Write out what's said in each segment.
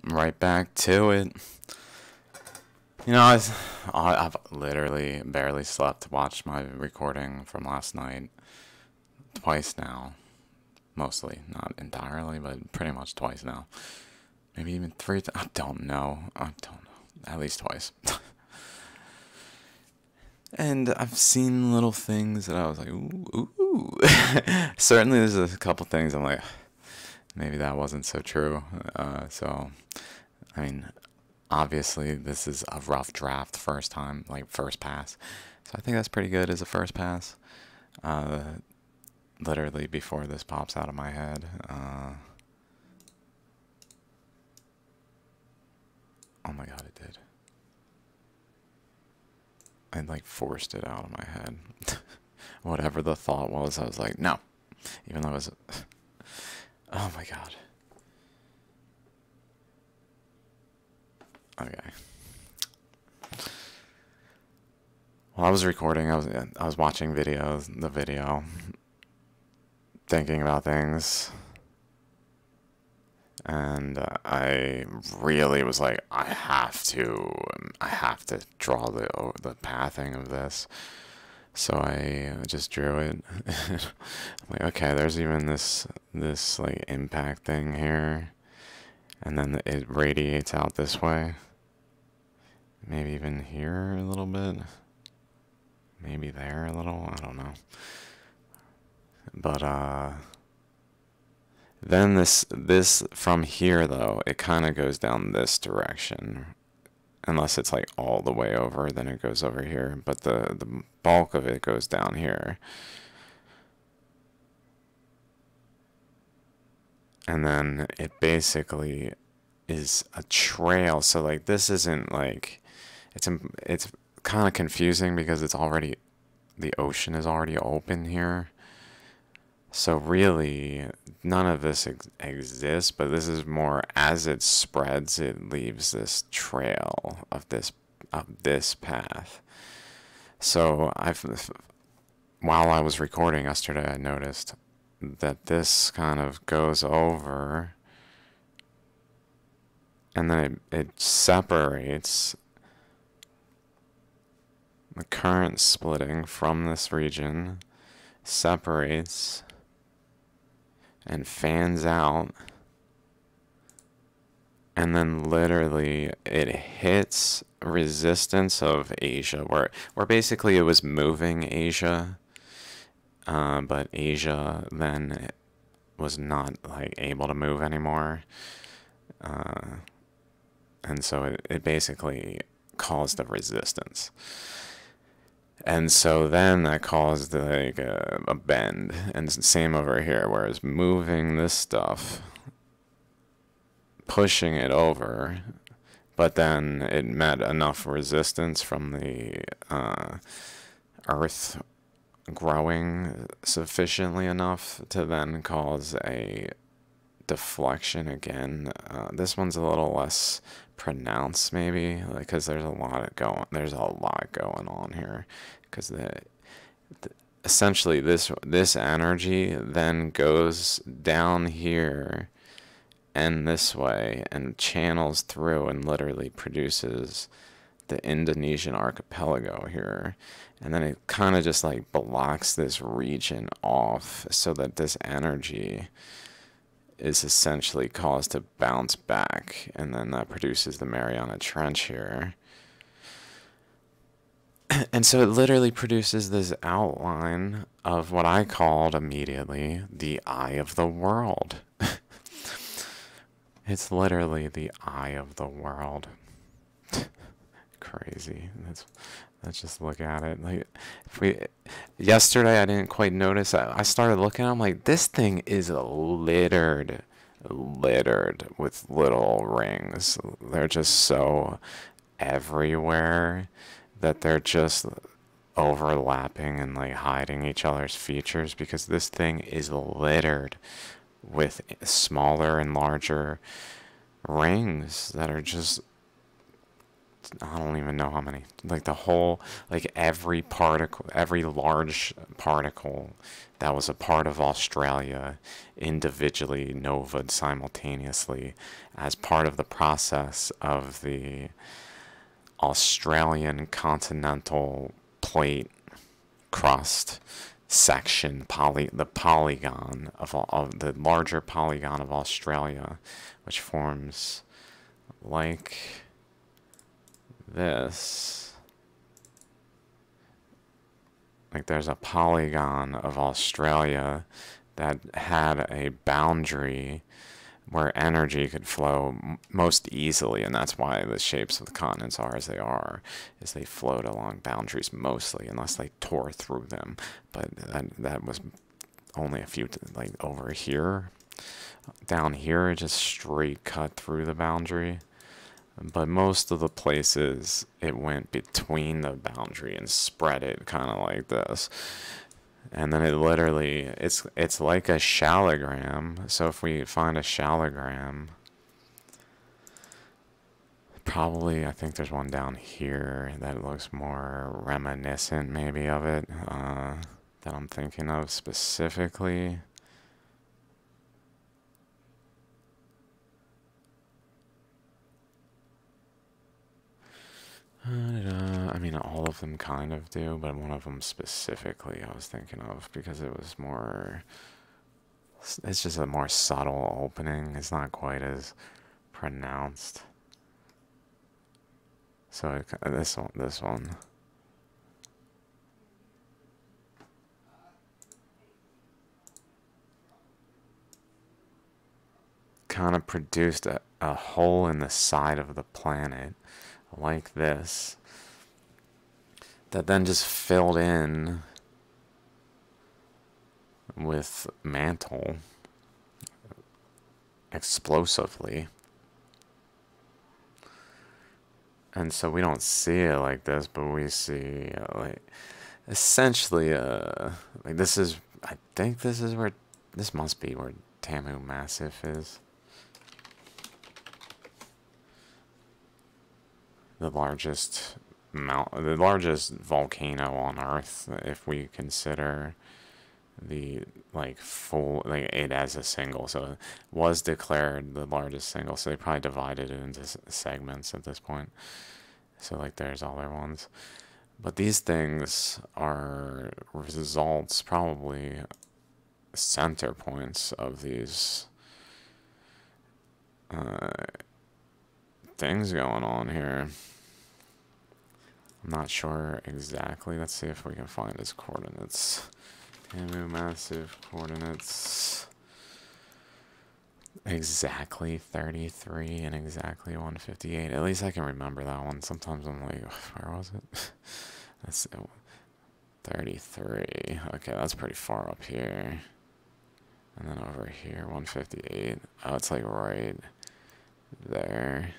right back to it. I've literally barely slept to watch my recording from last night twice now. Mostly, not entirely, but pretty much twice now. Maybe even three. I don't know. At least twice. And I've seen little things that I was like, ooh, ooh. Certainly, there's a couple things I'm like, maybe that wasn't so true. I mean, obviously, this is a rough draft first time, like first pass. So I think that's pretty good as a first pass. Uh, Literally before this pops out of my head. Oh my god, it did. I like forced it out of my head. Whatever the thought was, I was like, no. Even though it was. Oh my god. Okay. While I was recording, I was watching the video, thinking about things, and I really was like, I have to draw the pathing of this. So I just drew it. I'm like, okay, there's even this like impact thing here, and then it radiates out this way. Maybe even here a little bit. Maybe there a little. I don't know. But then this from here though, it kind of goes down this direction. Unless it's like all the way over, then it goes over here. But the bulk of it goes down here. And then it basically is a trail. So like this isn't like it's kind of confusing because the ocean is already open here. So really, none of this exists, but this is more as it spreads, it leaves this trail of this path. So while I was recording yesterday, I noticed that this kind of goes over, and then it separates the current splitting from this region, separates and fans out, and then literally it hits resistance of Asia, where basically it was moving Asia, but Asia then was not like able to move anymore, and so it basically caused a resistance. And so then that caused like a bend, and same over here, whereas moving this stuff, pushing it over, but then it met enough resistance from the earth growing sufficiently enough to then cause a deflection again. This one's a little less pronounced maybe, because there's a lot going on here, because essentially this energy then goes down here and this way and channels through and literally produces the Indonesian archipelago here, and then it kind of just like blocks this region off so that this energy is essentially caused to bounce back, and then that produces the Mariana Trench here. And so it literally produces this outline of what I called immediately the eye of the world. It's literally the eye of the world. Crazy. Let's just look at it. Like, yesterday I didn't quite notice. I started looking. I'm like, this thing is littered with little rings. They're just so everywhere that they're just overlapping and like hiding each other's features, because this thing is littered with smaller and larger rings that are just I don't even know how many. Like the whole, like every particle, every large particle that was a part of Australia individually novaed simultaneously as part of the process of the Australian continental plate crust section, the polygon of the larger polygon of Australia, which forms like this. Like there's a polygon of Australia that had a boundary where energy could flow most easily, and that's why the shapes of the continents are as they are, is they flowed along boundaries mostly, unless they tore through them. But that was only a few, like over here, down here, just straight cut through the boundary. But most of the places, it went between the boundary and spread it kind of like this. And then it literally, it's like a shallogram. So if we find a shallogram, probably, I think there's one down here that looks more reminiscent maybe of it, that I'm thinking of specifically. I mean, all of them kind of do, but one of them specifically I was thinking of because it was more, it's just a more subtle opening. It's not quite as pronounced. So this one. Kind of produced a hole in the side of the planet like this that then just filled in with mantle explosively. And so we don't see it like this, but we see like essentially like this is, I think this is where, this must be where Tamu Massif is. The largest the largest volcano on Earth, if we consider the like full, like it as a single. So it was declared the largest single. So they probably divided it into segments at this point. So like there's other ones, but these things are results, probably center points of these things going on here. I'm not sure exactly. Let's see if we can find his coordinates. Tamu Massif coordinates. Exactly 33 and exactly 158. At least I can remember that one. Sometimes I'm like, where was it? That's 33. Okay, that's pretty far up here. And then over here, 158. Oh, it's like right there.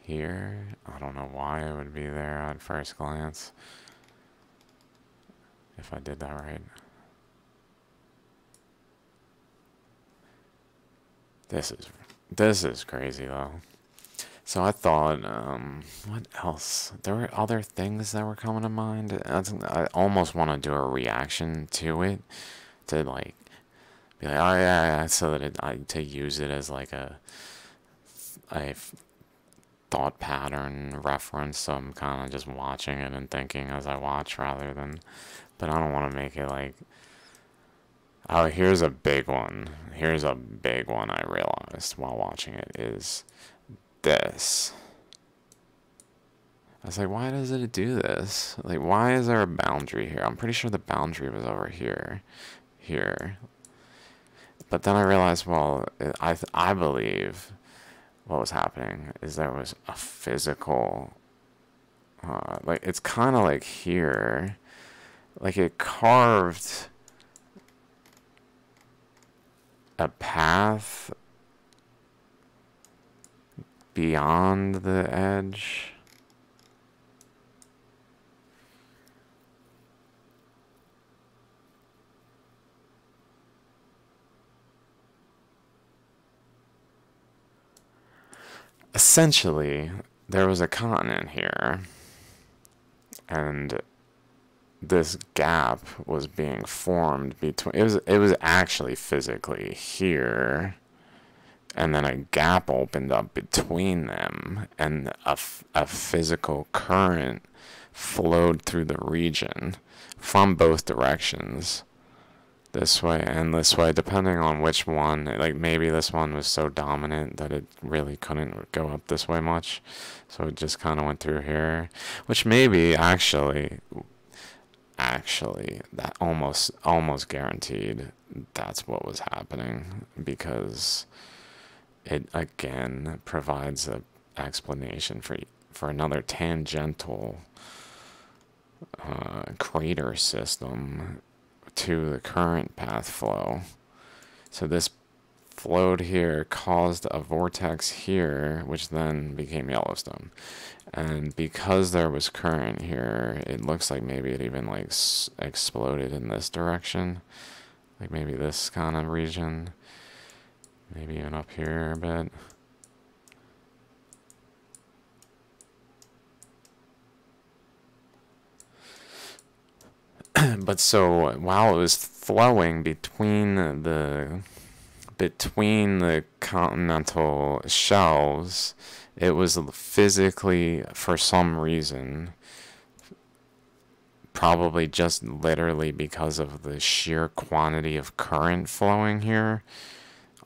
Here, I don't know why it would be there at first glance. If I did that right. This is crazy though. So I thought, what else? There were other things that were coming to mind. I almost want to do a reaction to it, to like be like, oh yeah, so that to use it as like a thought pattern reference. So I'm kind of just watching it and thinking as I watch rather than. But I don't want to make it like, oh, here's a big one. Here's a big one I realized while watching it is this. I was like, why does it do this? Like, why is there a boundary here? I'm pretty sure the boundary was over here. Here. But then I realized, well, I believe what was happening is there was a physical, like, it's kind of like here. Like, it carved a path beyond the edge. essentially, there was a continent here, and this gap was being formed between. It was actually physically here, and then a gap opened up between them, and a physical current flowed through the region from both directions, this way and this way, depending on which one. Like, maybe this one was so dominant that it really couldn't go up this way much, so it just kind of went through here, which maybe actually that almost guaranteed that's what was happening, because it again provides a explanation for another tangential crater system to the current path flow. So this flowed here, caused a vortex here, which then became Yellowstone. And because there was current here, it looks like maybe it even like exploded in this direction, like maybe this kind of region, maybe even up here a bit. But so while it was flowing between the continental shelves, it was physically, for some reason, probably just literally because of the sheer quantity of current flowing here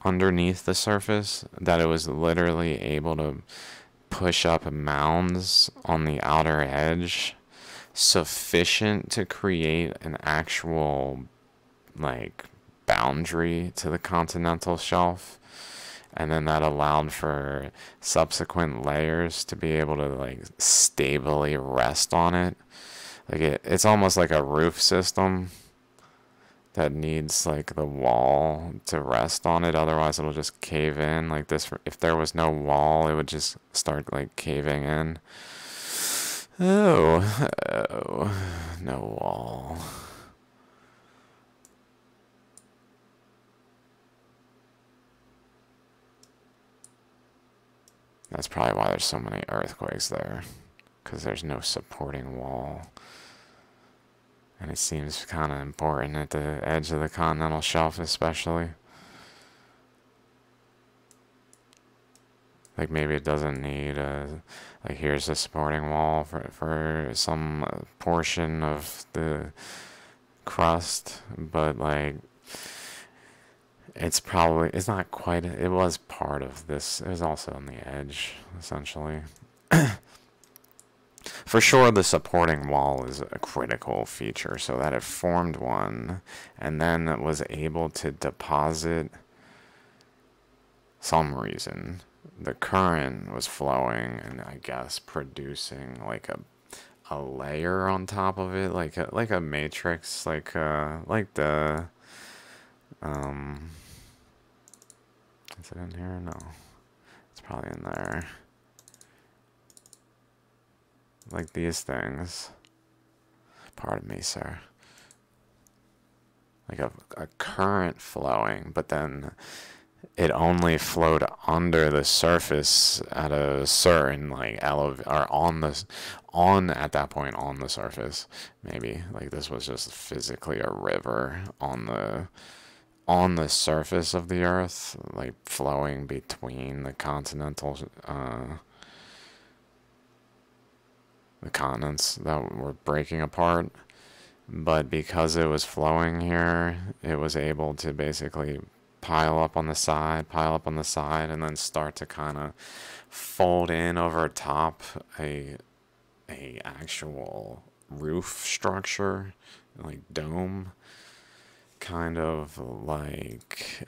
underneath the surface, that it was literally able to push up mounds on the outer edge sufficient to create an actual, like, boundary to the continental shelf, and then that allowed for subsequent layers to be able to like stably rest on it. Like, it's almost like a roof system that needs like the wall to rest on it, otherwise it'll just cave in. Like this, if there was no wall, it would just start like caving in. Oh, no wall. That's probably why there's so many earthquakes there, because there's no supporting wall. And it seems kind of important at the edge of the continental shelf, especially. Like, maybe it doesn't need like, here's a supporting wall for some portion of the crust, but like, it's not quite, it was part of this. It was also on the edge, essentially. For sure, the supporting wall is a critical feature, so that it formed one, and then it was able to deposit some reason. The current was flowing, and I guess producing like a layer on top of it, like a matrix, like the is it in here? No, it's probably in there. Like these things. Pardon me, sir. Like a current flowing, but then it only flowed under the surface at a certain like or on at that point on the surface. Maybe like this was just physically a river on the surface of the earth, like flowing between the continental the continents that were breaking apart. But because it was flowing here, it was able to basically pile up on the side, and then start to kind of fold in over top a actual roof structure, like dome, kind of like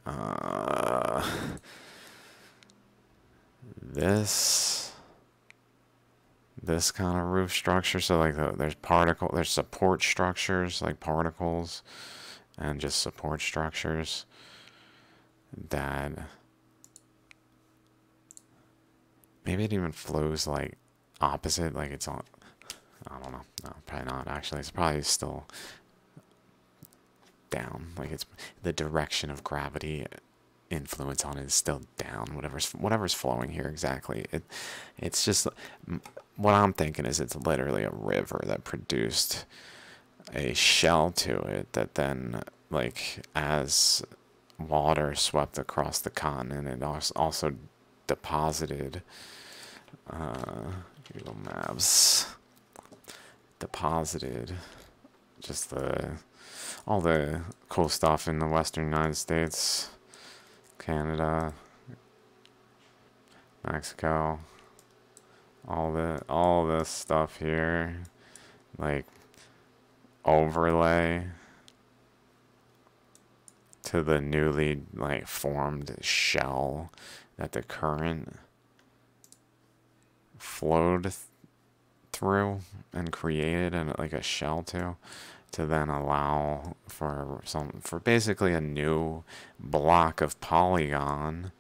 this kind of roof structure. So like there's support structures, like particles, and just support structures that maybe it even flows like opposite, like it's on, I don't know, no, probably not actually. It's probably still down, like it's the direction of gravity influence on it is still down. Whatever's flowing here exactly. It's just what I'm thinking is it's literally a river that produced a shell to it that then, like, as water swept across the continent, it also deposited, Google Maps, deposited just all the cool stuff in the western United States, Canada, Mexico, all this stuff here, like, overlay to the newly, like, formed shell that the current flowed through and created, and like a shell to then allow for basically a new block of polygon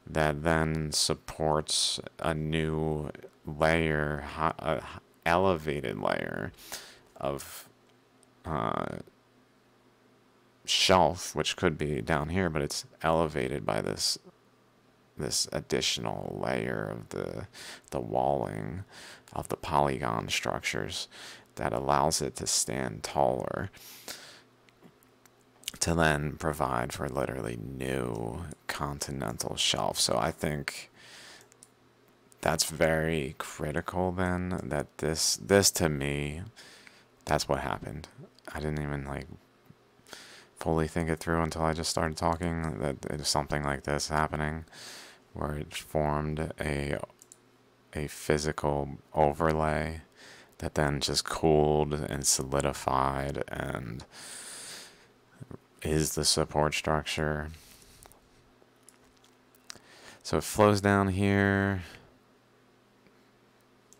that then supports a new layer, a elevated layer of shelf, which could be down here, but it's elevated by this additional layer of the walling of the polygon structures that allows it to stand taller, to then provide for literally new continental shelf. So I think that's very critical then, that this to me, that's what happened. I didn't even like fully think it through until I just started talking, that it was something like this happening, where it formed a physical overlay that then just cooled and solidified and is the support structure. So it flows down here.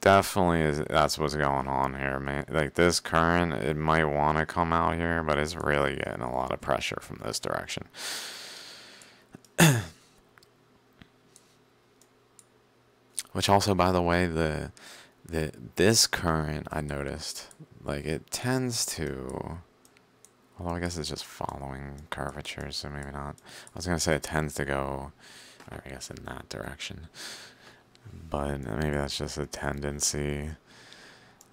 Definitely that's what's going on here, man. Like, this current, it might want to come out here, but it's really getting a lot of pressure from this direction. Which also, by the way, this current, I noticed, like, it tends to, although I guess it's just following curvature, so maybe not. I was gonna say it tends to go, I guess, in that direction, but maybe that's just a tendency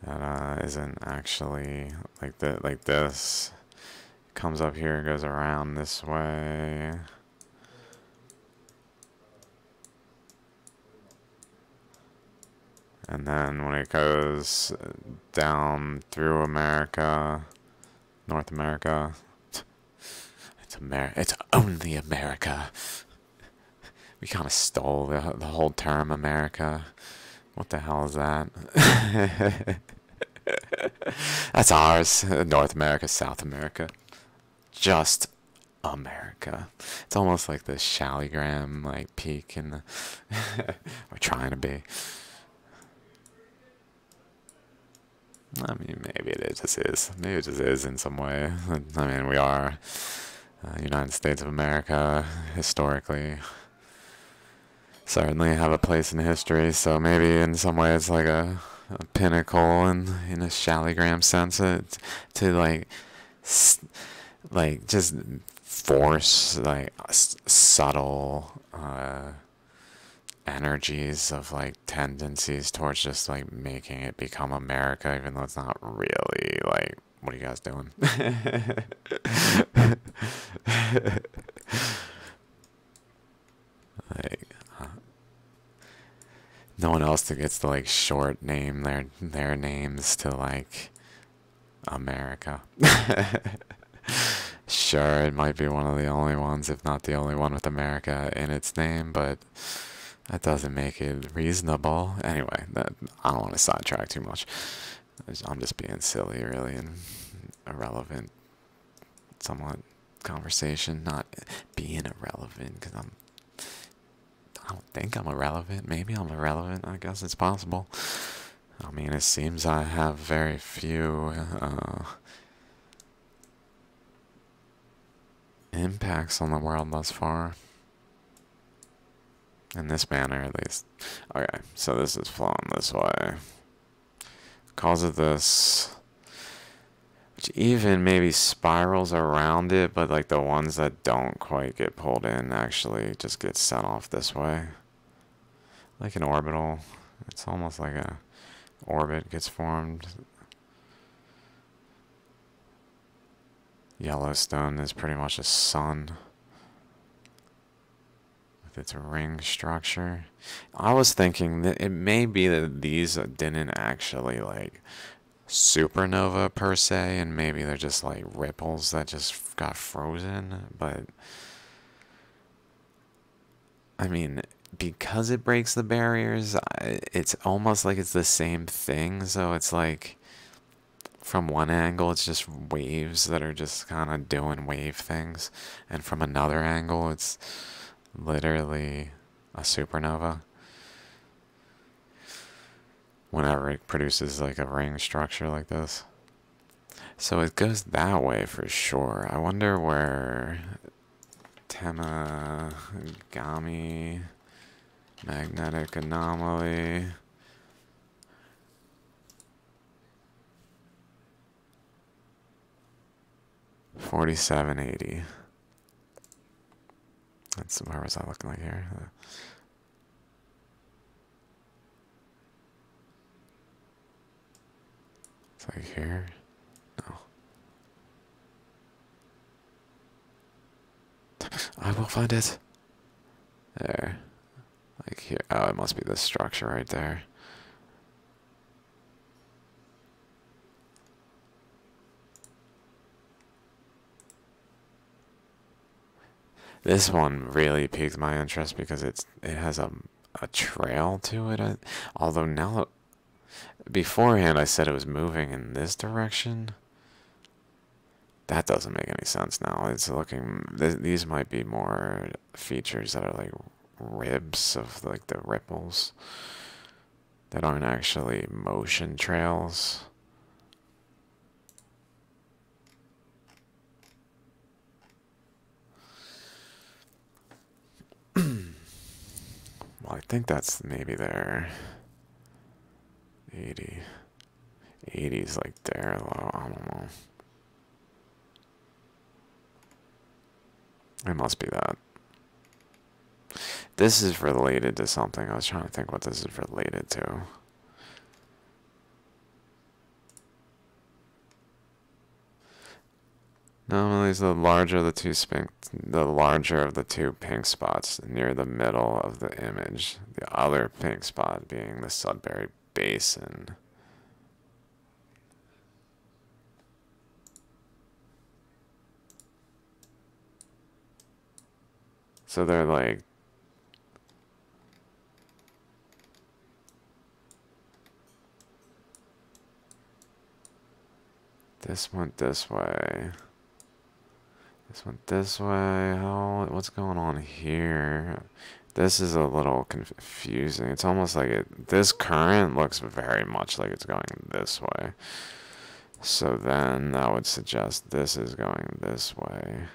that isn't actually like that. Like, this comes up here and goes around this way. And then when it goes down through America, North America, it's only America. We kind of stole the whole term America. What the hell is that? That's ours. North America, South America. Just America. It's almost like the Shaligram, like, peak in the we're trying to be. I mean, maybe it just is. Maybe it just is in some way. I mean, we are United States of America, historically. Certainly have a place in history, so maybe in some way it's like a pinnacle in a Shaligram sense, to like just force, like, subtle energies of, like, tendencies towards just, like, making it become America, even though it's not really, like, what are you guys doing? Like, no one else that gets to, like, short name their names to, like, America. Sure, it might be one of the only ones, if not the only one with America in its name, but that doesn't make it reasonable. Anyway, I don't want to sidetrack too much. I'm just being silly, really, and irrelevant, somewhat conversation. Not being irrelevant, because I don't think I'm irrelevant. Maybe I'm irrelevant. I guess it's possible. I mean, it seems I have very few impacts on the world thus far. In this manner, at least. Okay, so this is flowing this way. Cause of this, even maybe spirals around it, but like the ones that don't quite get pulled in actually just get sent off this way. Like an orbital. It's almost like a orbit gets formed. Yellowstone is pretty much a sun with its ring structure. I was thinking that it may be that these didn't actually like supernova per se, and maybe they're just like ripples that just got frozen. But I mean, because it breaks the barriers, it's almost like it's the same thing. So it's like from one angle, it's just waves that are just kind of doing wave things, and from another angle, it's literally a supernova. Whenever it produces like a ring structure like this. So it goes that way for sure. I wonder where Temagami magnetic anomaly. $47.80. That's where was I looking like here? It's like here. No. I will find it. There. Like here. Oh, it must be this structure right there. This one really piqued my interest because it has a trail to it. Although now, beforehand I said it was moving in this direction. That doesn't make any sense now. It's looking, these might be more features that are like ribs of like the ripples that aren't actually motion trails. Well, I think that's maybe there. 80. 80 is like there, low. I don't know. It must be that. This is related to something. I was trying to think what this is related to. Normally, the larger of the two pink spots near the middle of the image. The other pink spot being the Sudbury Basin. So they're like this went this way. This went this way. What's going on here? This is a little confusing. It's almost like this current looks very much like it's going this way. So then that would suggest this is going this way.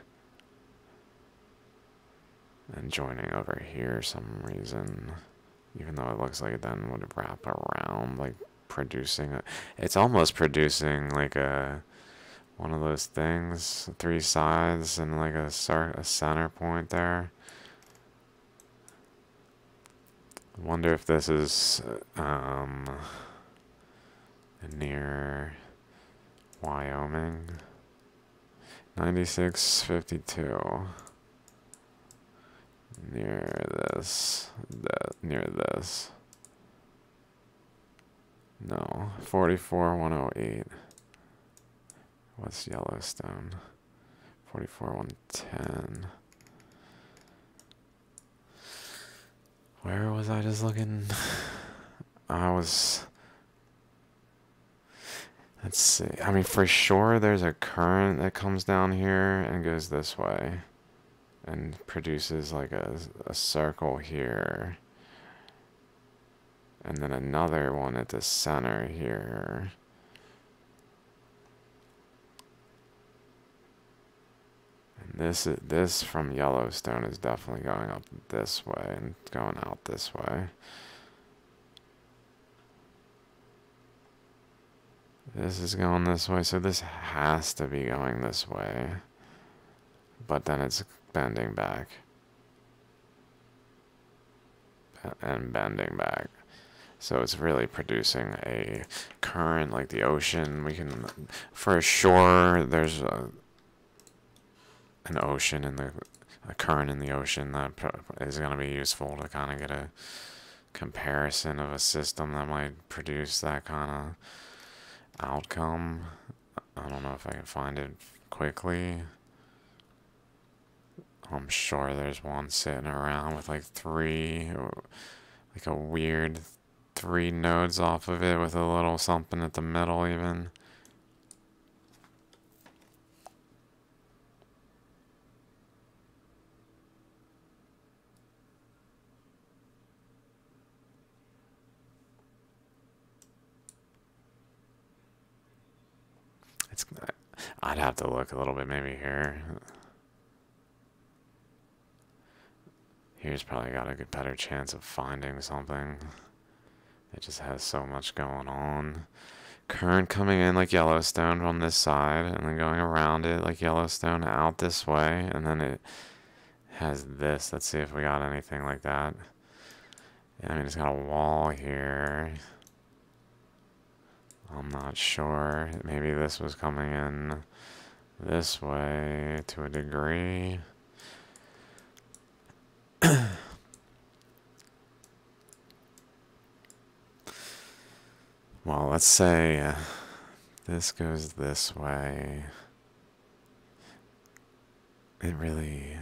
And joining over here some reason. Even though it looks like it then would wrap around, like producing it's almost producing like one of those things, 3 sides and like a center point there. I wonder if this is near Wyoming. 9652. Near this. Near this. No. 44108. What's Yellowstone? 44110. Where was I just looking? Let's see. I mean, for sure there's a current that comes down here and goes this way. And produces like a circle here. And then another one at the center here. This from Yellowstone is definitely going up this way and going out this way. This is going this way, so this has to be going this way. But then it's bending back. And bending back. So it's really producing a current like the ocean. We can, for sure, there's an ocean in a current in the ocean that is going to be useful to kind of get a comparison of a system that might produce that kind of outcome. I don't know if I can find it quickly. I'm sure there's one sitting around with like like a weird 3 nodes off of it with a little something at the middle even. I'd have to look a little bit maybe here. Here's probably got a good better chance of finding something. It just has so much going on. Current coming in like Yellowstone from this side, and then going around it like Yellowstone out this way, and then it has this. Let's see if we got anything like that. Yeah, I mean, it's got a wall here. I'm not sure. Maybe this was coming in this way to a degree. Well, let's say this goes this way. It really...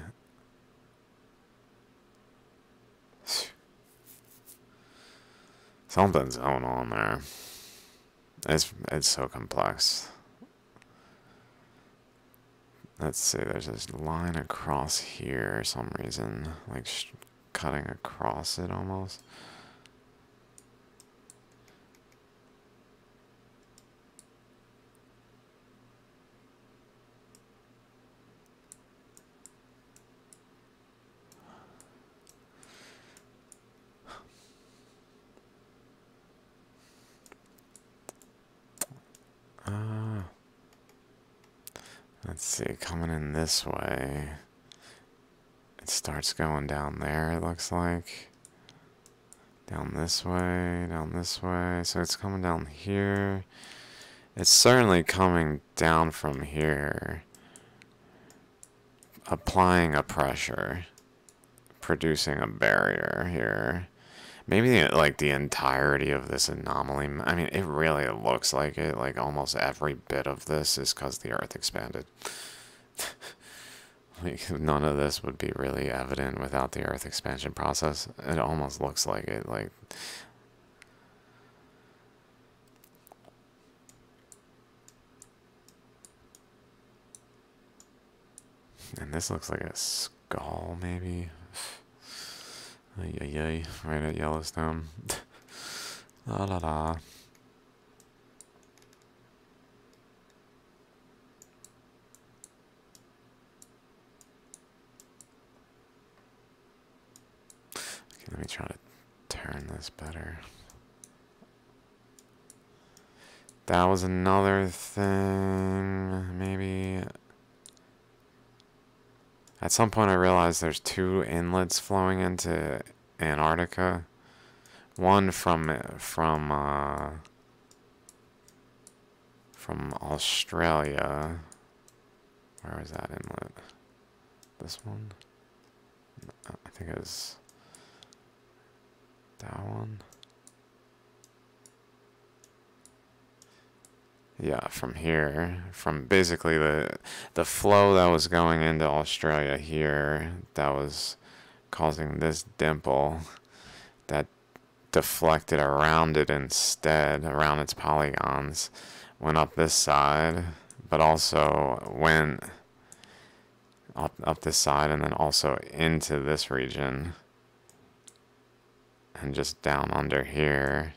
Something's going on there. It's so complex. Let's see, there's this line across here for some reason, like cutting across it almost. Let's see, coming in this way. It starts going down there, it looks like. Down this way, down this way. So it's coming down here. It's certainly coming down from here. Applying a pressure. Producing a barrier here. Maybe like the entirety of this anomaly. I mean, it really looks like it. Like almost every bit of this is because the Earth expanded. Like none of this would be really evident without the Earth expansion process. It almost looks like it. Like and this looks like a skull, maybe. Ay, ay, ay, right at Yellowstone. La la la. Okay, let me try to turn this better. That was another thing, maybe. At some point I realized there's 2 inlets flowing into Antarctica. One from Australia. Where was that inlet? This one? I think it was that one. Yeah, from here, from basically the flow that was going into Australia here, that was causing this dimple that deflected around it instead, around its polygons, went up this side, but also went up this side and then also into this region and just down under here.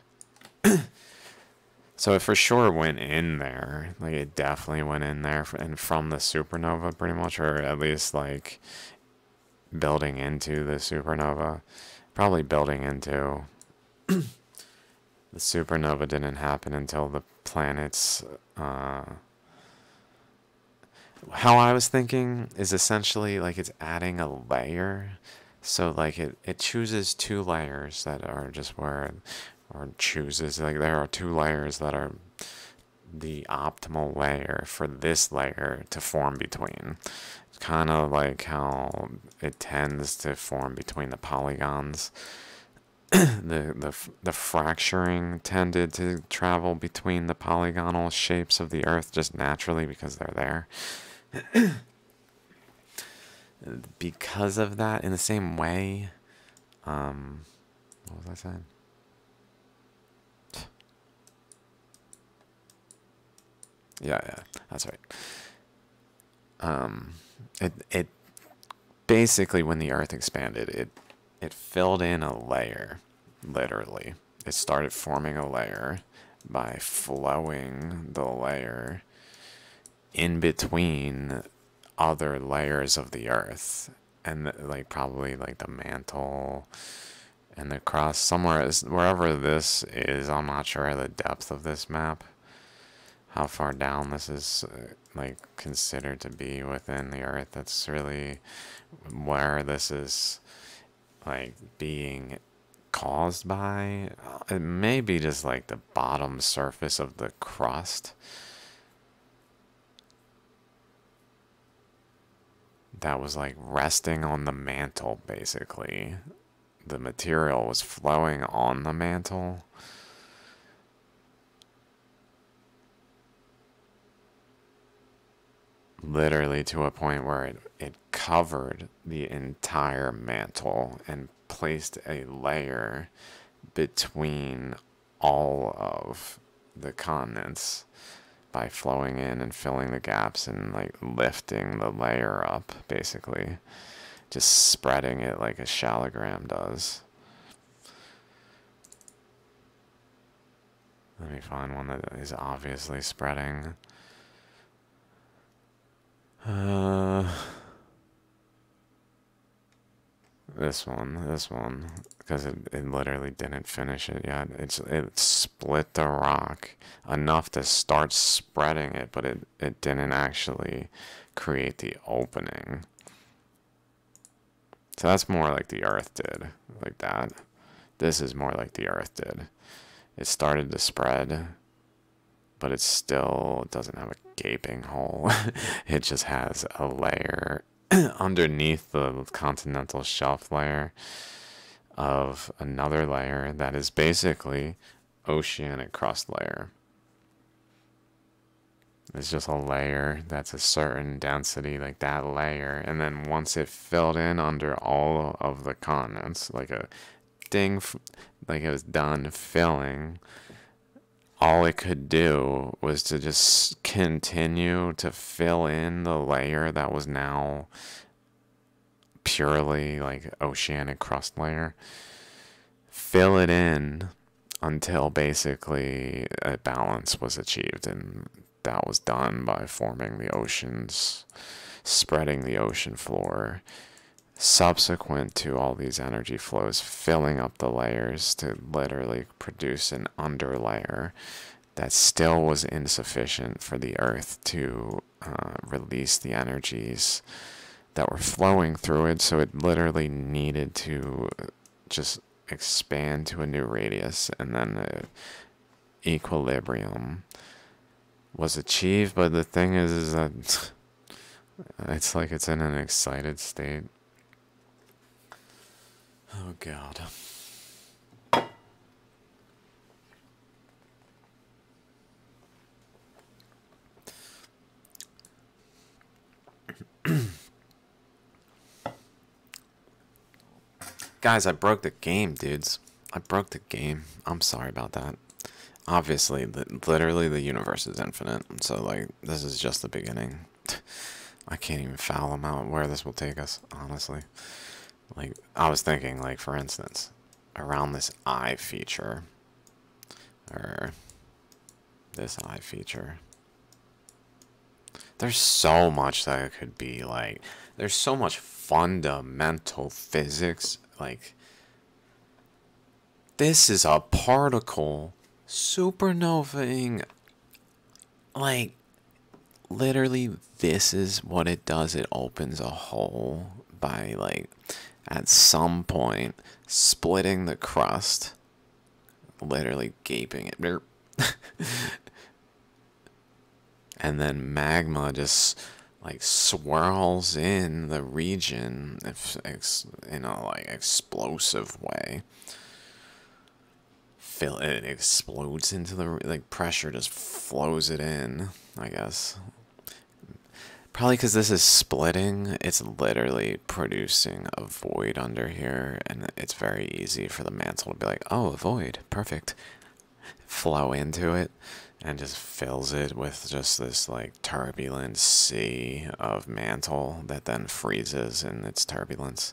So it for sure went in there. Like, it definitely went in there and from the supernova, pretty much, or at least, like, building into the supernova. Probably building into. The supernova didn't happen until the planets. How I was thinking is essentially like it's adding a layer. So like it chooses two layers that are just where, or chooses, like there are two layers that are the optimal layer for this layer to form between. It's kind of like how it tends to form between the polygons. The fracturing tended to travel between the polygonal shapes of the Earth just naturally because they're there. Because of that, in the same way, what was I saying? Yeah, that's right. It basically, when the Earth expanded, it filled in a layer, literally. It started forming a layer by flowing the layer in between other layers of the Earth, and like probably like the mantle and the crust somewhere, wherever this is. I'm not sure the depth of this map, how far down this is like considered to be within the Earth. That's really where this is like being caused by. It may be just like the bottom surface of the crust that was like resting on the mantle, basically. The material was flowing on the mantle. Literally to a point where it covered the entire mantle and placed a layer between all of the continents by flowing in and filling the gaps and like lifting the layer up, basically just spreading it like a shallogram does. Let me find one that is obviously spreading. This one, because it literally didn't finish it yet. It split the rock enough to start spreading it, but it didn't actually create the opening. So that's more like the Earth did, like that. This is more like the Earth did. It started to spread, but it still doesn't have a gaping hole. It just has a layer underneath the continental shelf layer of another layer that is basically oceanic crust layer. It's just a layer that's a certain density, like that layer, and then once it filled in under all of the continents, like a ding, like it was done filling, all it could do was to just continue to fill in the layer that was now purely like oceanic crust layer. Fill it in until basically a balance was achieved, and that was done by forming the oceans, spreading the ocean floor, subsequent to all these energy flows filling up the layers to literally produce an underlayer that still was insufficient for the Earth to release the energies that were flowing through it. So it literally needed to just expand to a new radius, and then equilibrium was achieved. But the thing is that it's like it's in an excited state. Oh God. Guys, I broke the game, dudes. I broke the game. I'm sorry about that. Obviously, literally the universe is infinite, so like this is just the beginning. I can't even fathom out where this will take us, honestly. Like, I was thinking, like, for instance, around this eye feature, or this eye feature, there's so much that it could be, like, there's so much fundamental physics, like, this is a particle Supernovaing, like, literally, this is what it does. It opens a hole by, like, at some point, splitting the crust, literally gaping it. And then magma just, like, swirls in the region in a, like, explosive way. It explodes into the, like, pressure just flows it in, I guess. Probably because this is splitting, it's literally producing a void under here, and it's very easy for the mantle to be like, oh, a void, perfect. Flow into it, and just fills it with just this, like, turbulent sea of mantle that then freezes in its turbulence.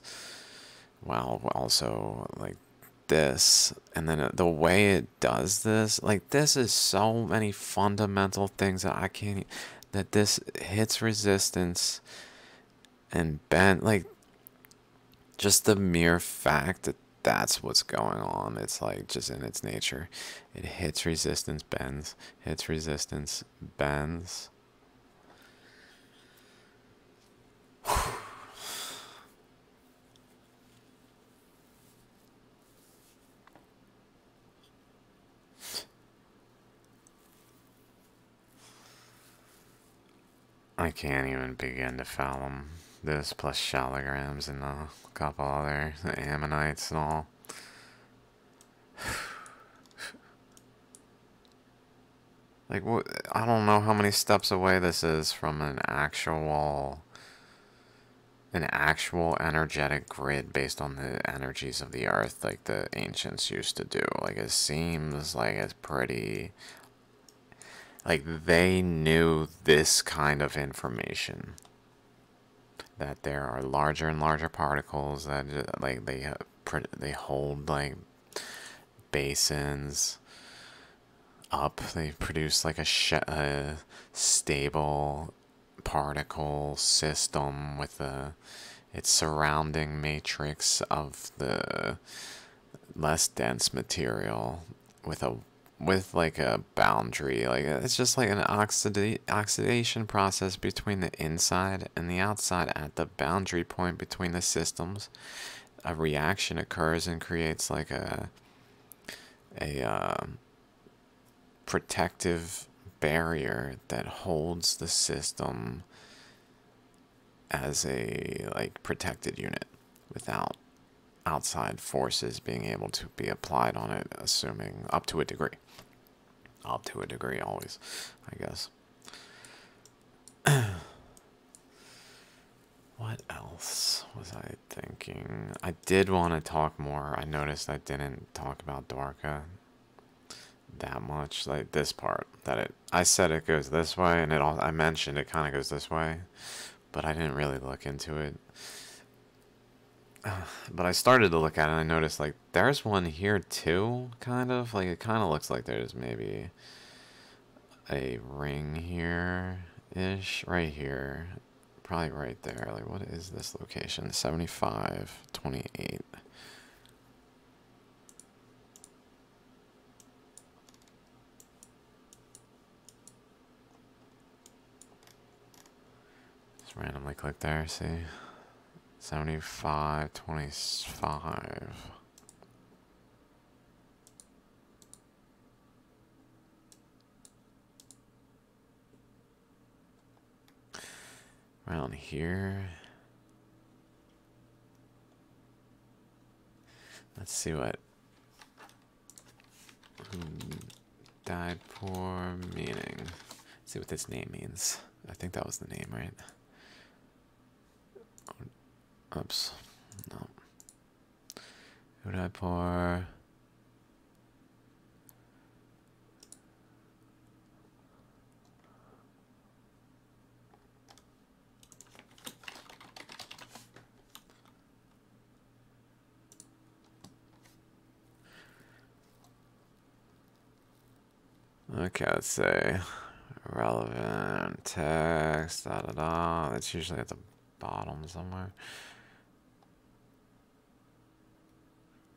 While also, like, this, and then the way it does this, like, this is so many fundamental things that I can't, that this hits resistance and bend, like, just the mere fact that that's what's going on. It's like just in its nature. It hits resistance, bends, hits resistance, bends. I can't even begin to fathom this, plus shallograms and a couple other ammonites and all. Like, what? I don't know how many steps away this is from an actual energetic grid based on the energies of the earth, like the ancients used to do. Like, it seems like it's pretty, like, they knew this kind of information, that there are larger and larger particles that, like, they hold, like, basins up. They produce, like, a stable particle system with its surrounding matrix of the less dense material with like a boundary. Like, it's just like an oxidation process between the inside and the outside. At the boundary point between the systems, a reaction occurs and creates like a protective barrier that holds the system as a, like, protected unit without outside forces being able to be applied on it, assuming up to a degree. Up to a degree, always, I guess. What else was I thinking? I did want to talk more. I noticed I didn't talk about Dorka that much. Like, this part, that I said it goes this way, and I mentioned it kind of goes this way, but I didn't really look into it. But I started to look at it, and I noticed, like, there's one here too, kind of. Like, it kind of looks like there's maybe a ring here-ish, right here. Probably right there. Like, what is this location? 75, 28. Just randomly click there, see? 75, 25. Around here. Let's see what died poor meaning. Let's see what this name means. I think that was the name, right? Oops. No. Who died poor? Okay, let's say relevant text, da da da. It's usually at the bottom somewhere.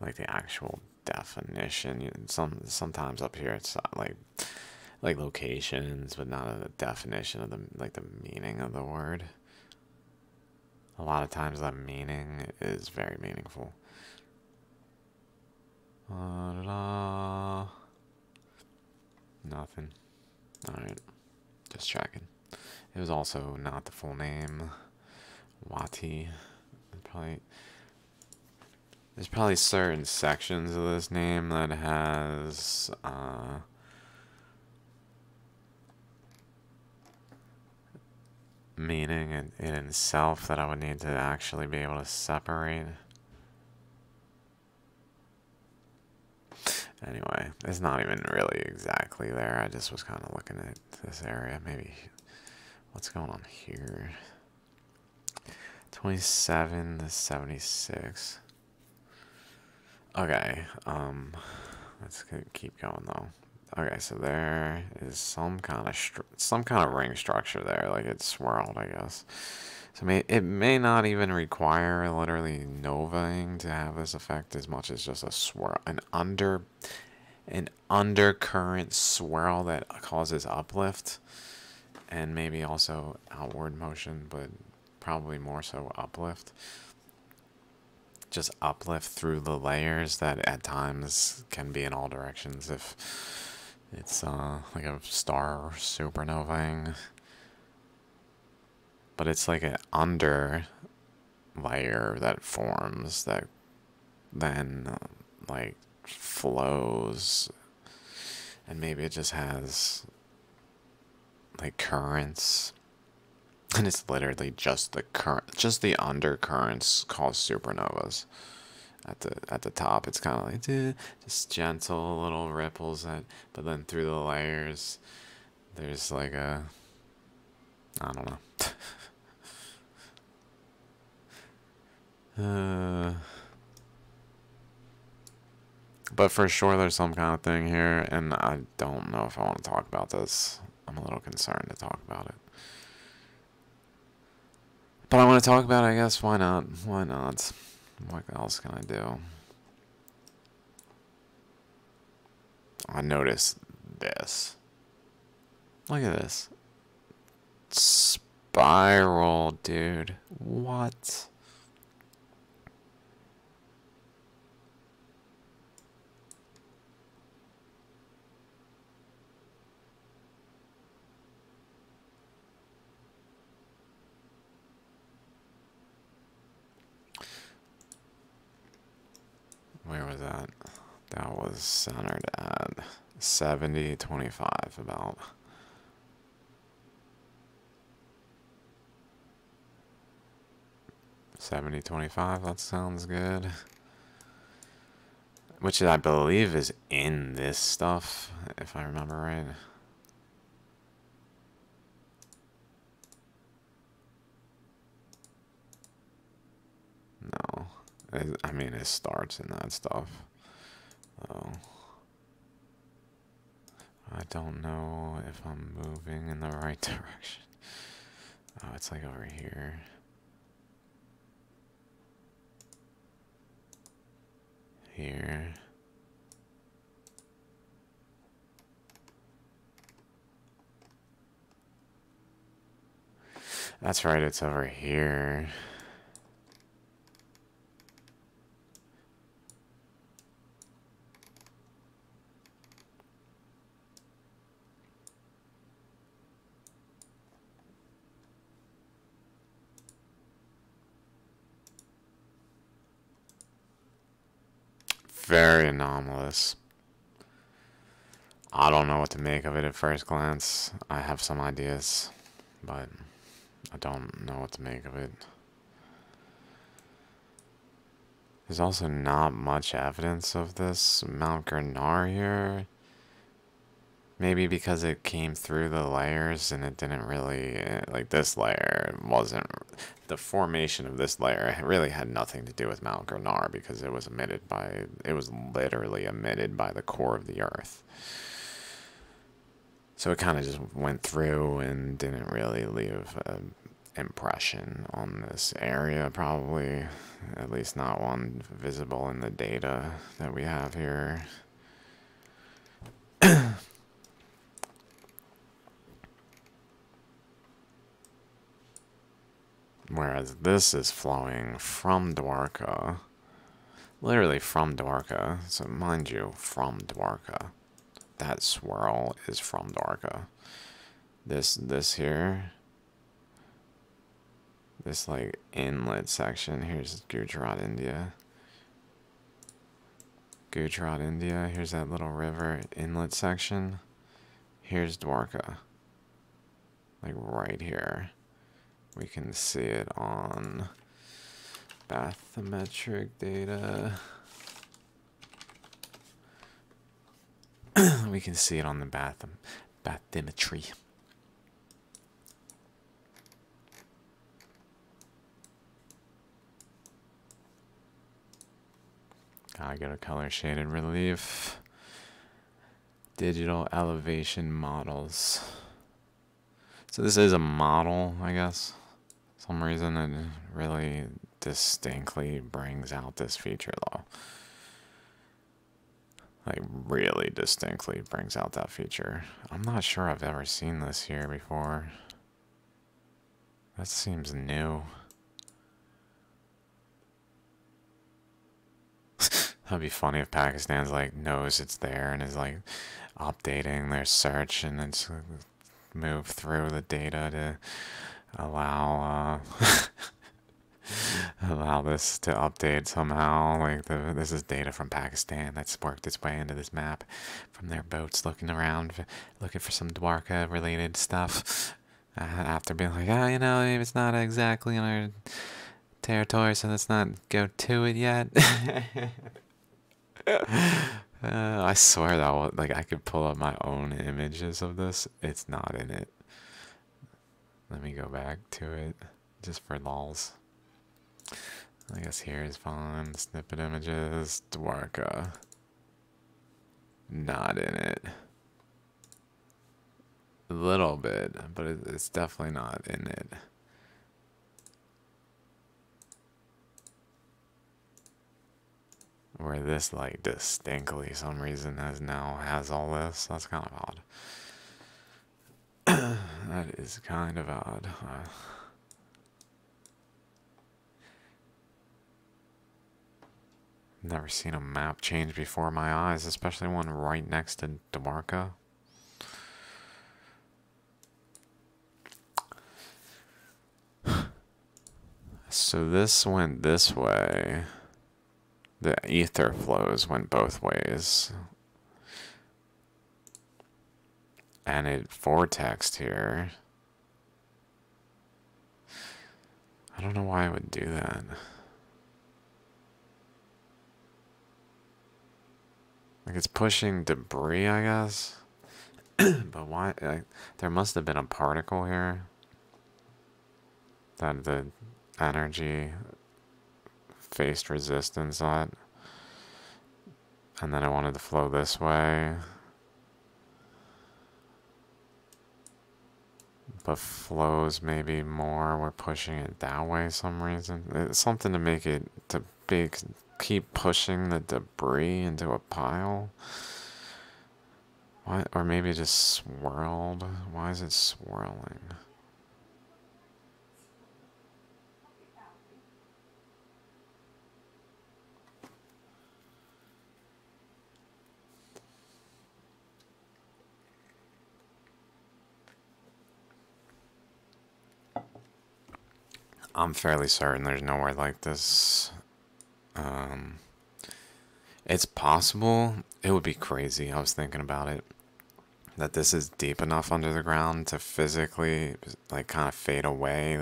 Like the actual definition. Sometimes up here it's like locations, but not a definition of the meaning of the word. A lot of times that meaning is very meaningful. Nothing. Alright. Just checking. It was also not the full name. Wati. There's probably certain sections of this name that has meaning in itself that I would need to actually be able to separate. Anyway, it's not even really exactly there. I just was kind of looking at this area. Maybe, what's going on here? 27 to 76. Okay, let's keep going though. Okay, so there is some kind of ring structure there, like it's swirled, I guess. So it may not even require literally novaing to have this effect as much as just a swirl, an undercurrent swirl that causes uplift, and maybe also outward motion, but probably more so uplift. Just uplift through the layers that at times can be in all directions if it's like a star supernovaing. But it's like an under layer that forms that then like flows, and maybe it just has like currents, and it's literally just the undercurrents called supernovas. At the top, it's kind of like just gentle little ripples but then through the layers, there's like I don't know. But for sure there's some kind of thing here, and I don't know if I want to talk about this. I'm a little concerned to talk about it. But I want to talk about it, I guess. Why not? Why not? What else can I do? I noticed this. Look at this. Spiral, dude. What? Where was that? That was centered at 70-25 about. $70-25, that sounds good. Which I believe is in this stuff, if I remember right. No. I mean, it starts in that stuff. Oh. I don't know if I'm moving in the right direction. Oh, it's like over here. Here. That's right, it's over here. Very anomalous. I don't know what to make of it at first glance. I have some ideas, but I don't know what to make of it. There's also not much evidence of this Mount Grenard here. Maybe because it came through the layers and it didn't really, like this layer wasn't, the formation of this layer really had nothing to do with Mount Grenard because it was literally emitted by the core of the Earth. So it kind of just went through and didn't really leave impression on this area, probably. At least not one visible in the data that we have here. Whereas this is flowing from Dwarka. Literally from Dwarka. So mind you, from Dwarka. That swirl is from Dwarka. This here. This like inlet section. Here's Gujarat, India. Gujarat, India. Here's that little river inlet section. Here's Dwarka. Like right here. We can see it on bathymetric data. We can see it on the bathymetry. I got a color shaded relief. Digital elevation models. So this is a model, I guess. Some reason it really distinctly brings out this feature though. Like really distinctly brings out that feature. I'm not sure I've ever seen this here before. That seems new. That'd be funny if Pakistan's like knows it's there and is like updating their search and it's move through the data to allow allow this to update somehow. Like this is data from Pakistan that's worked its way into this map from their boats looking around, looking for some Dwarka related stuff. After being like, oh, you know, it's not exactly on our territory, so let's not go to it yet. I swear that like I could pull up my own images of this. It's not in it. Let me go back to it just for lols. I guess here is fine. Snippet images, Dwarka. Not in it. A little bit, but it's definitely not in it. Where this like distinctly some reason has all this. That's kind of odd. That is kind of odd. Never seen a map change before my eyes, especially one right next to Dwarka. So this went this way. The ether flows went both ways. And it vortexed here. I don't know why I would do that. Like it's pushing debris, I guess. But why? There must have been a particle here that the energy faced resistance on, and then I wanted to flow this way, but flows maybe more. We're pushing it that way some reason. It's something to make it to keep pushing the debris into a pile. Why? Or maybe it just swirled. Why is it swirling? I'm fairly certain there's nowhere like this. It's possible. It would be crazy. I was thinking about it. That this is deep enough under the ground to physically like kind of fade away.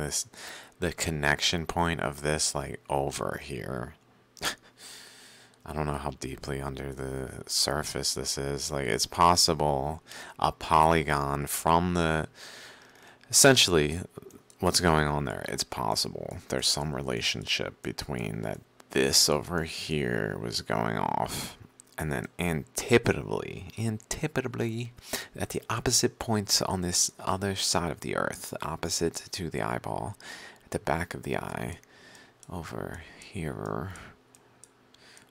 The connection point of this like over here. I don't know how deeply under the surface this is. Like it's possible a polygon from the essentially what's going on there. It's possible there's some relationship between that this over here was going off And then antipodally, at the opposite points on this other side of the Earth, opposite to the eyeball, at the back of the eye, over here,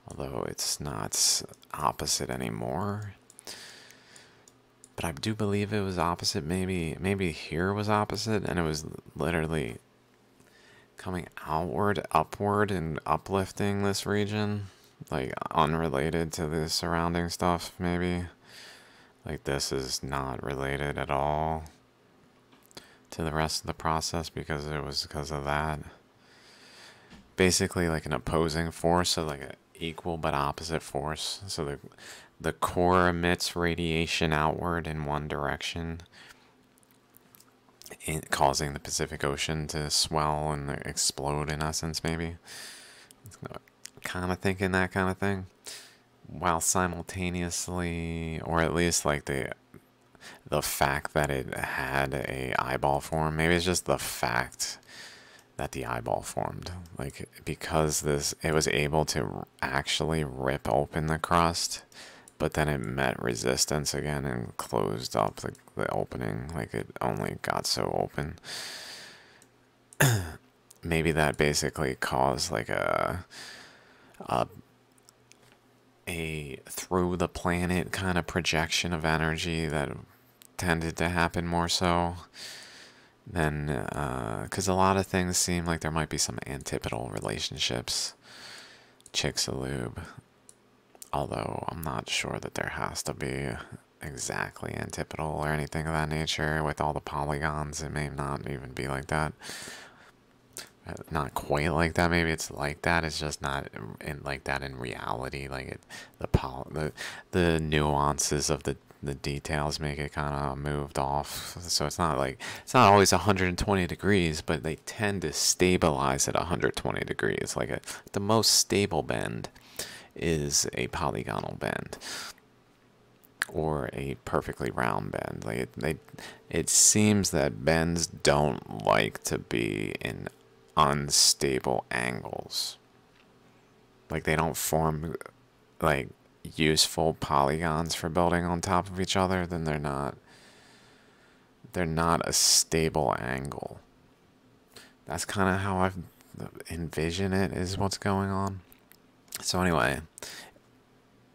although it's not opposite anymore. But I do believe it was opposite. Maybe here was opposite, and it was literally coming outward, upward, and uplifting this region, like unrelated to the surrounding stuff. Maybe like this is not related at all to the rest of the process because of that. Basically, like an opposing force, so like an equal but opposite force. So the core emits radiation outward in one direction, causing the Pacific Ocean to swell and explode in essence, maybe. Kind of thinking that kind of thing. While simultaneously, or at least like the fact that it had a eyeball form, maybe it's just the fact that the eyeball formed. Like, because it was able to actually rip open the crust, but then it met resistance again and closed up the opening. Like, it only got so open. Maybe that basically caused like a through the planet kind of projection of energy that tended to happen more so than, because a lot of things seem like there might be some antipodal relationships. Chicxulub. Although I'm not sure that there has to be exactly antipodal or anything of that nature. With all the polygons, it may not even be like that. Not quite like that. Maybe it's like that. It's just not like that in reality. Like the nuances of the details make it kind of moved off. So it's not always 120 degrees, but they tend to stabilize at 120 degrees. Like the most stable bend is a polygonal bend or a perfectly round bend. Like it seems that bends don't like to be in unstable angles. Like they don't form like useful polygons for building on top of each other, then they're not a stable angle. That's kind of how I envision it is what's going on. So anyway,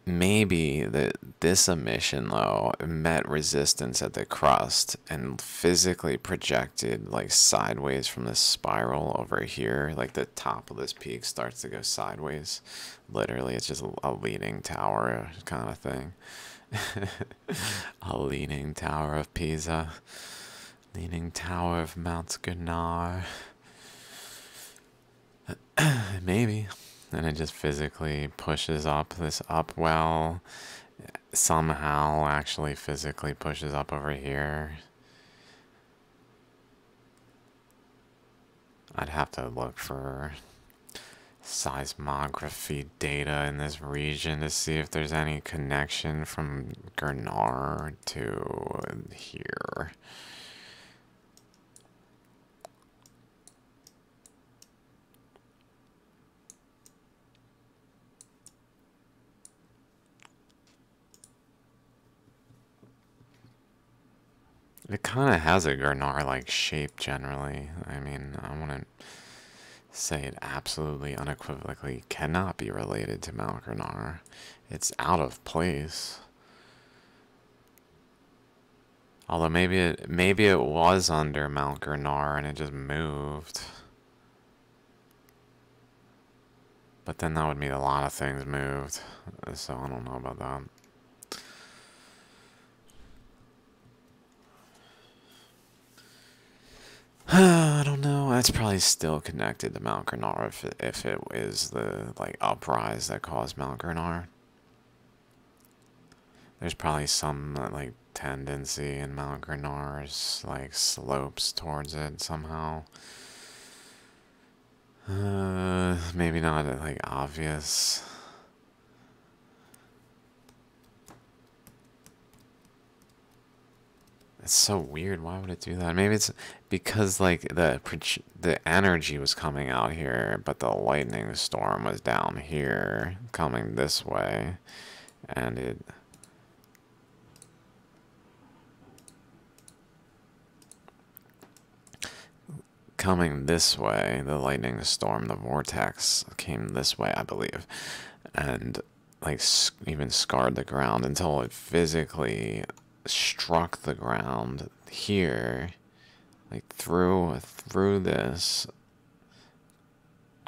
maybe this emission though met resistance at the crust and physically projected like sideways from this spiral over here. Like the top of this peak starts to go sideways. Literally, it's just a leaning tower kind of thing. A leaning tower of Pisa. Leaning tower of Mount Gunnar. Maybe. And it just physically pushes up this upwell. Somehow actually physically pushes up over here. I'd have to look for seismography data in this region to see if there's any connection from Gunnar to here. It kind of has a Gunnar-like shape generally. I mean, I wouldn't say it absolutely unequivocally cannot be related to Mount Gunnar. It's out of place. Although maybe it was under Mount Gunnar and it just moved. But then that would mean a lot of things moved. So I don't know about that. I don't know. That's probably still connected to Mount Gunnar if it is the like uprise that caused Mount Gunnar. There's probably some like tendency in Mount Gunnar's like slopes towards it somehow. Maybe not like obvious. It's so weird. Why would it do that? Maybe it's because like the energy was coming out here, but the lightning storm was down here, coming this way, and it coming this way, the lightning storm, the vortex came this way, I believe, and like even scarred the ground until it physically struck the ground here, like through this,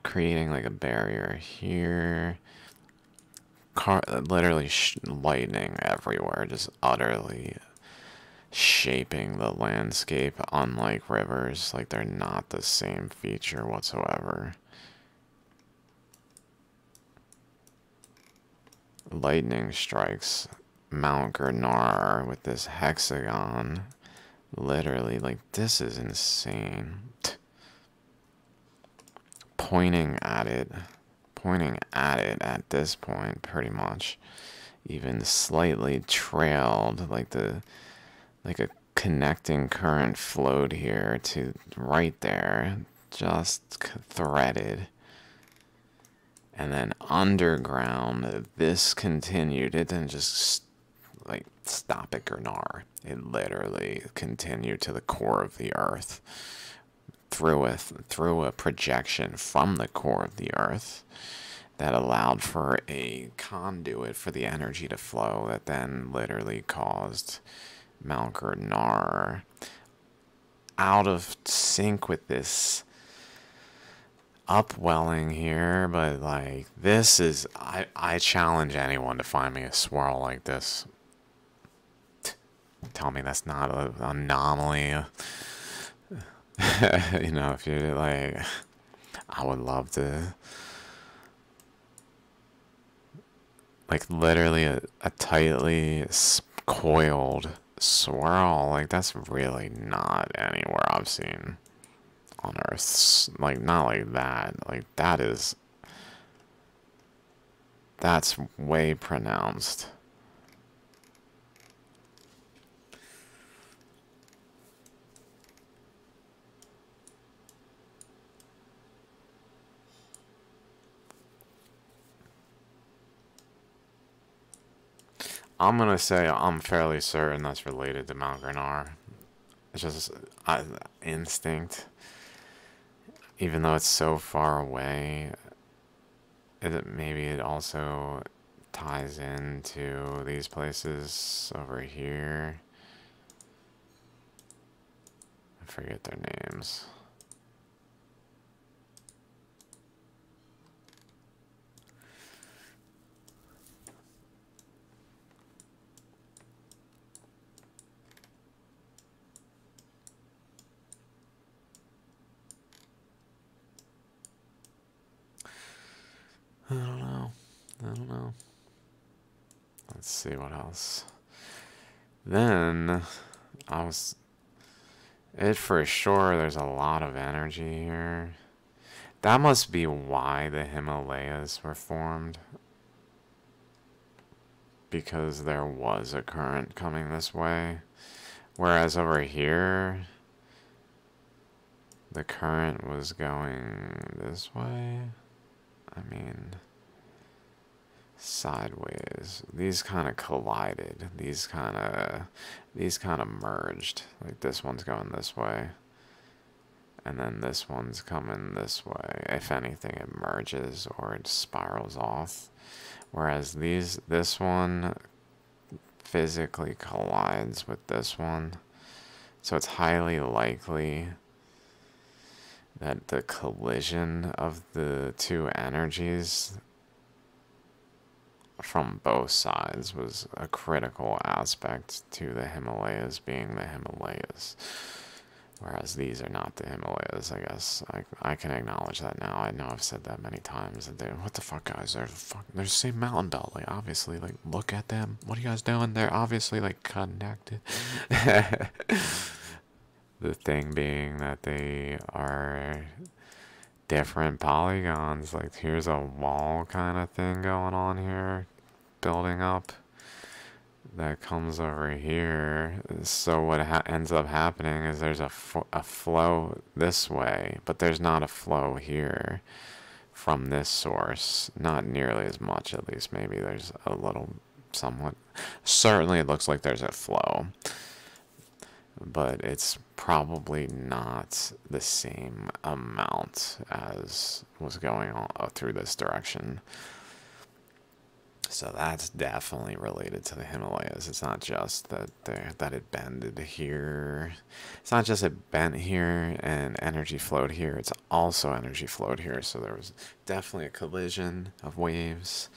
creating like a barrier here. Literally lightning everywhere, just utterly shaping the landscape. Unlike rivers, like they're not the same feature whatsoever. Lightning strikes Mount Gurnar with this hexagon. Literally, like, this is insane. Pointing at it at this point, pretty much. Even slightly trailed, like a connecting current flowed here to right there, just threaded. And then underground, this continued. It didn't just like stop at Gurnar. It literally continued to the core of the earth through a projection from the core of the earth that allowed for a conduit for the energy to flow that then literally caused Mount Gurnar, out of sync with this upwelling here. But like, this is, I challenge anyone to find me a swirl like this. Tell me that's not an anomaly. You know, if you're like, I would love to, like, literally a tightly coiled swirl. Like, that's really not anywhere I've seen on Earth. Like, not like that. Like, that's way pronounced. I'm gonna say I'm fairly certain that's related to Mount Grenard. It's just instinct. Even though it's so far away, maybe it also ties into these places over here. I forget their names. I don't know. Let's see what else. Then, for sure, there's a lot of energy here. That must be why the Himalayas were formed. Because there was a current coming this way. Whereas over here, the current was going this way. I mean, sideways. These kind of collided. These kind of merged. Like, this one's going this way, and then this one's coming this way. If anything, it merges or it spirals off. Whereas this one physically collides with this one, so it's highly likely that the collision of the two energies from both sides was a critical aspect to the Himalayas being the Himalayas. Whereas these are not the Himalayas, I guess. I can acknowledge that now. I know I've said that many times. What the fuck, guys? They're the same mountain belt. Like, obviously, like, look at them. What are you guys doing? They're obviously, like, connected. The thing being that they are different polygons. Like, here's a wall kind of thing going on here, building up, that comes over here. So what ends up happening is there's a flow this way, but there's not a flow here from this source. Not nearly as much, at least. Maybe there's a little somewhat. Certainly it looks like there's a flow, but it's probably not the same amount as was going on through this direction. So that's definitely related to the Himalayas. It's not just that it bended here. It's not just it bent here and energy flowed here. It's also energy flowed here. So there was definitely a collision of waves.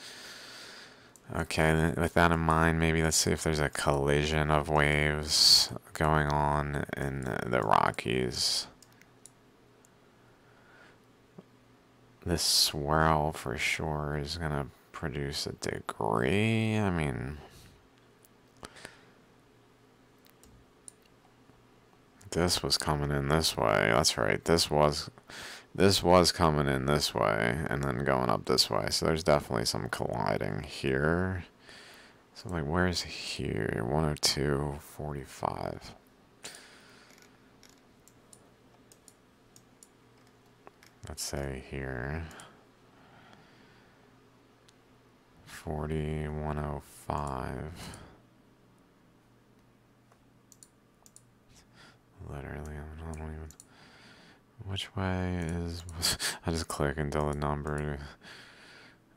Okay, with that in mind, maybe let's see if there's a collision of waves going on in the Rockies. This swirl for sure is gonna produce a degree. I mean, this was coming in this way. That's right. This was coming in this way and then going up this way. So there's definitely some colliding here. So like, where's here? 102.45. Let's say here. 4105. Literally, I don't even. Which way is. I just click until the number.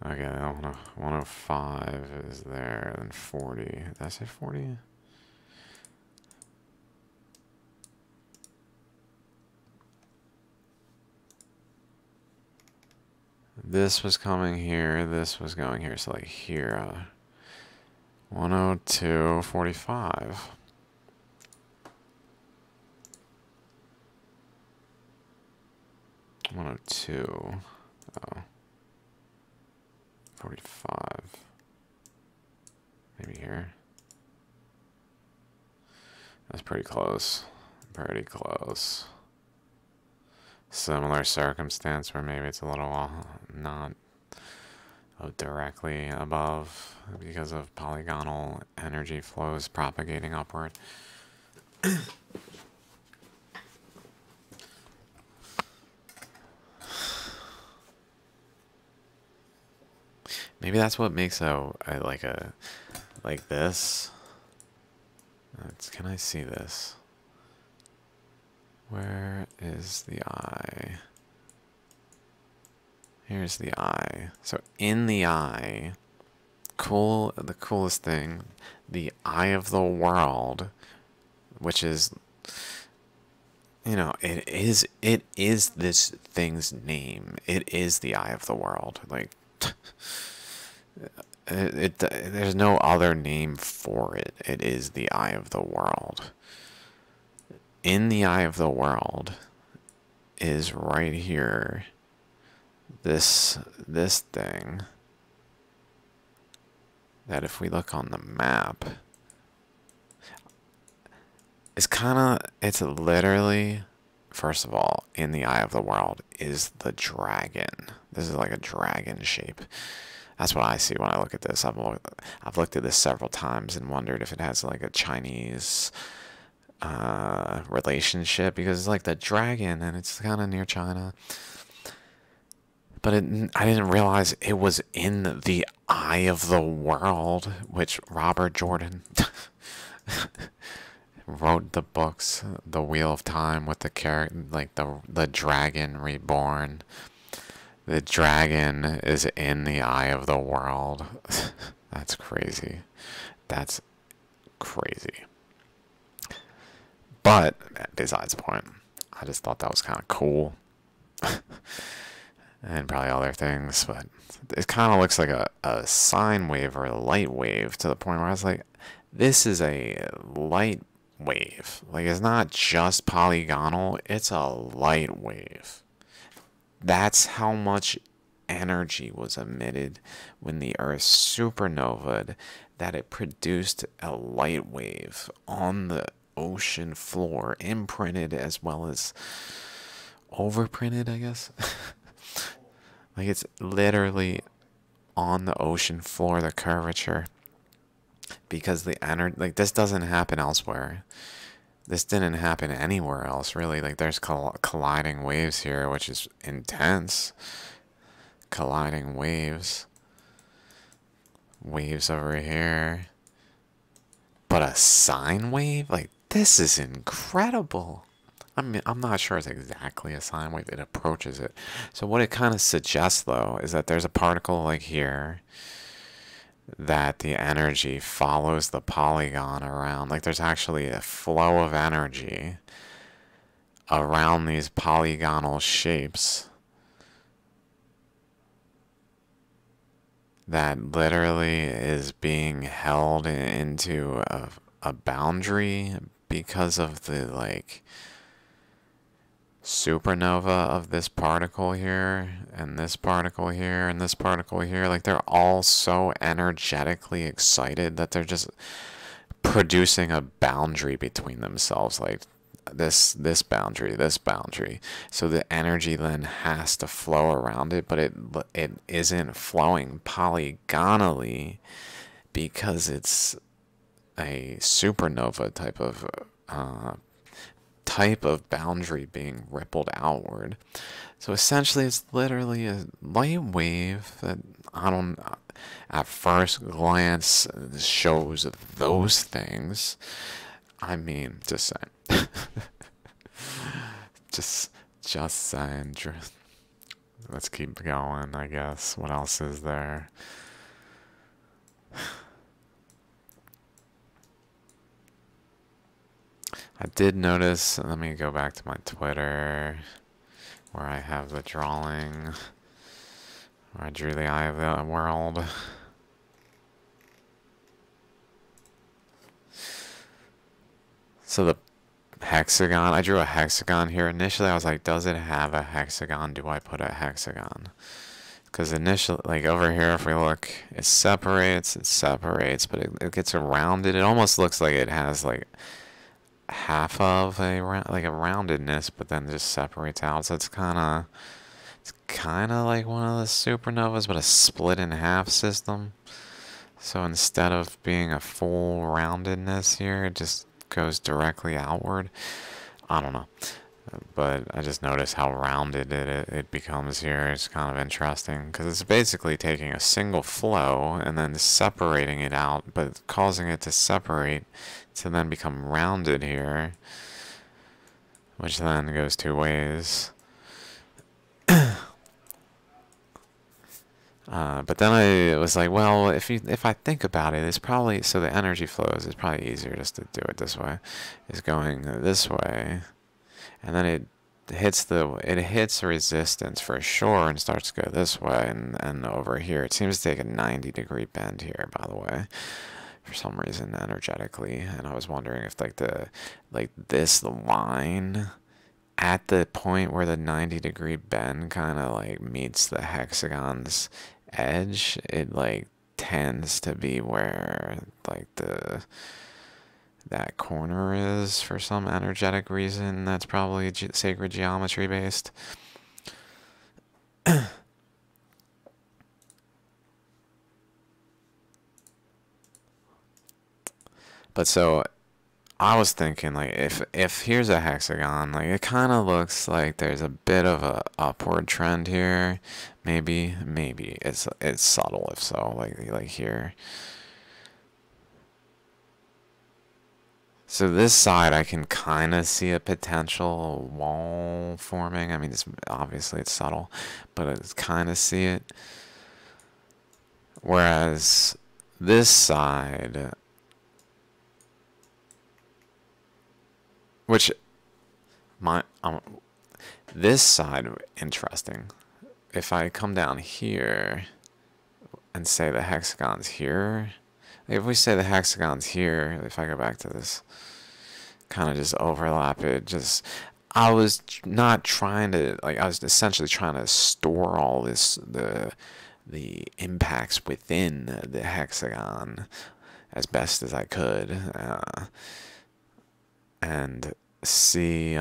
Okay, 105 is there, and 40. Did I say 40? This was coming here, this was going here, so like here, 102.45. Oh. 45. Maybe here. That's pretty close. Pretty close. Similar circumstance where maybe it's a little not directly above because of polygonal energy flows propagating upward. Maybe that's what makes like this. Can I see this? Where is the eye? Here's the eye. So in the eye, the coolest thing, the eye of the world, which is, you know, it is this thing's name. It is the eye of the world. Like, there's no other name for it. It is the eye of the world. In the eye of the world is right here. This thing that if we look on the map, it's literally, first of all, in the eye of the world is the dragon. This is like a dragon shape. That's what I see when I look at this. I've looked at this several times and wondered if it has like a Chinese relationship, because it's like the dragon and it's kind of near China. But I didn't realize it was in the eye of the world, which Robert Jordan wrote the books, The Wheel of Time, with the character, like the dragon reborn. The dragon is in the eye of the world. That's crazy. That's crazy. But besides the point, I just thought that was kind of cool. And probably other things, but it kind of looks like a sine wave or a light wave, to the point where I was like, this is a light wave. Like, it's not just polygonal, it's a light wave. That's how much energy was emitted when the Earth supernovaed, that it produced a light wave on the ocean floor, imprinted as well as overprinted, I guess. Like, it's literally on the ocean floor, the curvature, because the energy, like, this doesn't happen elsewhere. This didn't happen anywhere else, really. Like, there's colliding waves here, which is intense. Colliding waves. waves over here. But a sine wave? Like, this is incredible. I mean, I'm not sure it's exactly a sine wave. It approaches it. So what it kind of suggests, though, is that there's a particle like here that the energy follows the polygon around. Like, there's actually a flow of energy around these polygonal shapes that literally is being held into a boundary because of the, like, supernova of this particle here, and this particle here, and this particle here. Like, they're all so energetically excited that they're just producing a boundary between themselves. Like, this boundary, this boundary. So the energy then has to flow around it, but it isn't flowing polygonally because it's a supernova type of boundary being rippled outward. So essentially, it's literally a light wave that I don't, at first glance, shows those things. I mean, just saying. just saying. Let's keep going, I guess. What else is there? I did notice, let me go back to my Twitter, where I have the drawing, where I drew the eye of the world. So the hexagon, I drew a hexagon here. Initially I was like, does it have a hexagon? Do I put a hexagon? Because initially, like over here, if we look, it separates, but it gets rounded. It almost looks like it has like half of a roundedness, but then just separates out. So it's kind of like one of the supernovas, but a split in half system. So instead of being a full roundedness here, it just goes directly outward. I don't know, but I just noticed how rounded it becomes here. It's kind of interesting because it's basically taking a single flow and then separating it out, but causing it to separate to then become rounded here, which then goes two ways. But then I was like, well, if I think about it, it's probably, so the energy flows, it's probably easier just to do it this way. It's going this way, and then it hits resistance for sure and starts to go this way and over here. It seems to take a 90-degree bend here, by the way, for some reason energetically. And I was wondering if this line at the point where the 90-degree bend kind of like meets the hexagon's edge, it like tends to be where like that corner is for some energetic reason that's probably sacred geometry based. But so I was thinking, like, if here's a hexagon, like, it kind of looks like there's a bit of a upward trend here. Maybe it's subtle if so, like here. So this side, I can kind of see a potential wall forming. I mean, obviously it's subtle, but I kind of see it. Whereas this side, which this side, interesting. If I come down here and say the hexagon's here, if we say the hexagon's here, if I go back to this, kind of just overlap it, I was not trying to, like, I was essentially trying to store all the impacts within the hexagon as best as I could, and see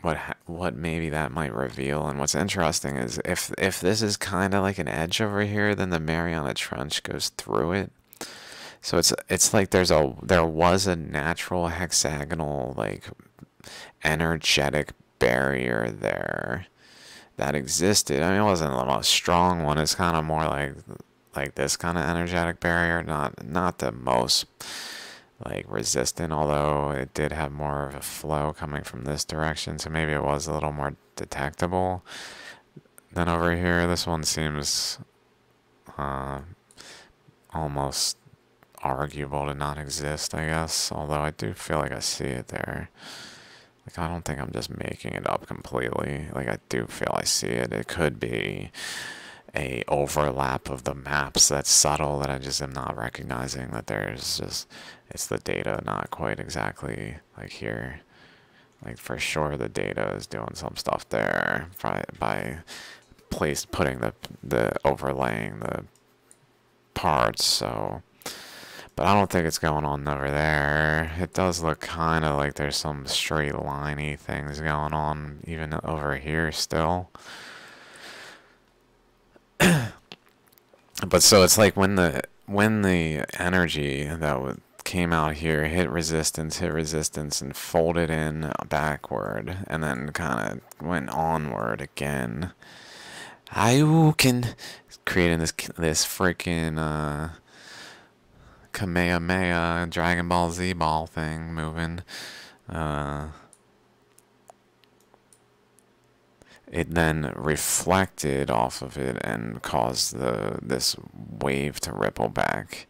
what maybe that might reveal. And what's interesting is if this is kind of like an edge over here, then the Mariana Trench goes through it. So it's like there was a natural hexagonal, like, energetic barrier there that existed. I mean, it wasn't the most strong one. It's kind of more like this kind of energetic barrier, not the most like resistant, although it did have more of a flow coming from this direction, so maybe it was a little more detectable than over here. This one seems uh, almost arguable to not exist, I guess, although I do feel like I see it there. Like, I don't think I'm just making it up completely. Like, I do feel I see it. It could be a overlap of the maps that's subtle that I just am not recognizing, that there's just, it's the data not quite exactly like here. Like, for sure the data is doing some stuff there by putting the overlaying the parts, so. But I don't think it's going on over there. It does look kind of like there's some straight liney things going on even over here still. But so it's like when the energy that came out here hit resistance, and folded in backward, and then kind of went onward again. Ayukin, creating this freaking Kamehameha Dragon Ball Z ball thing moving. It then reflected off of it and caused this wave to ripple back.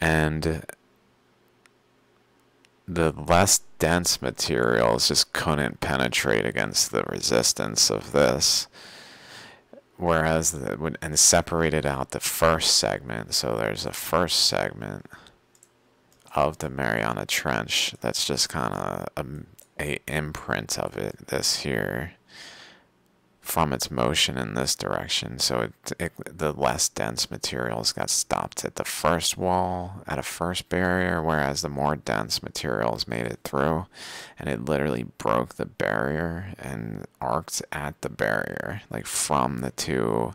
And the less dense materials just couldn't penetrate against the resistance of this. Whereas and separated out the first segment. So there's a first segment of the Mariana Trench that's just kind of a imprint of it, this here, from its motion in this direction. So the less dense materials got stopped at the first wall, at a first barrier, whereas the more dense materials made it through, and it literally broke the barrier and arced at the barrier, like from the two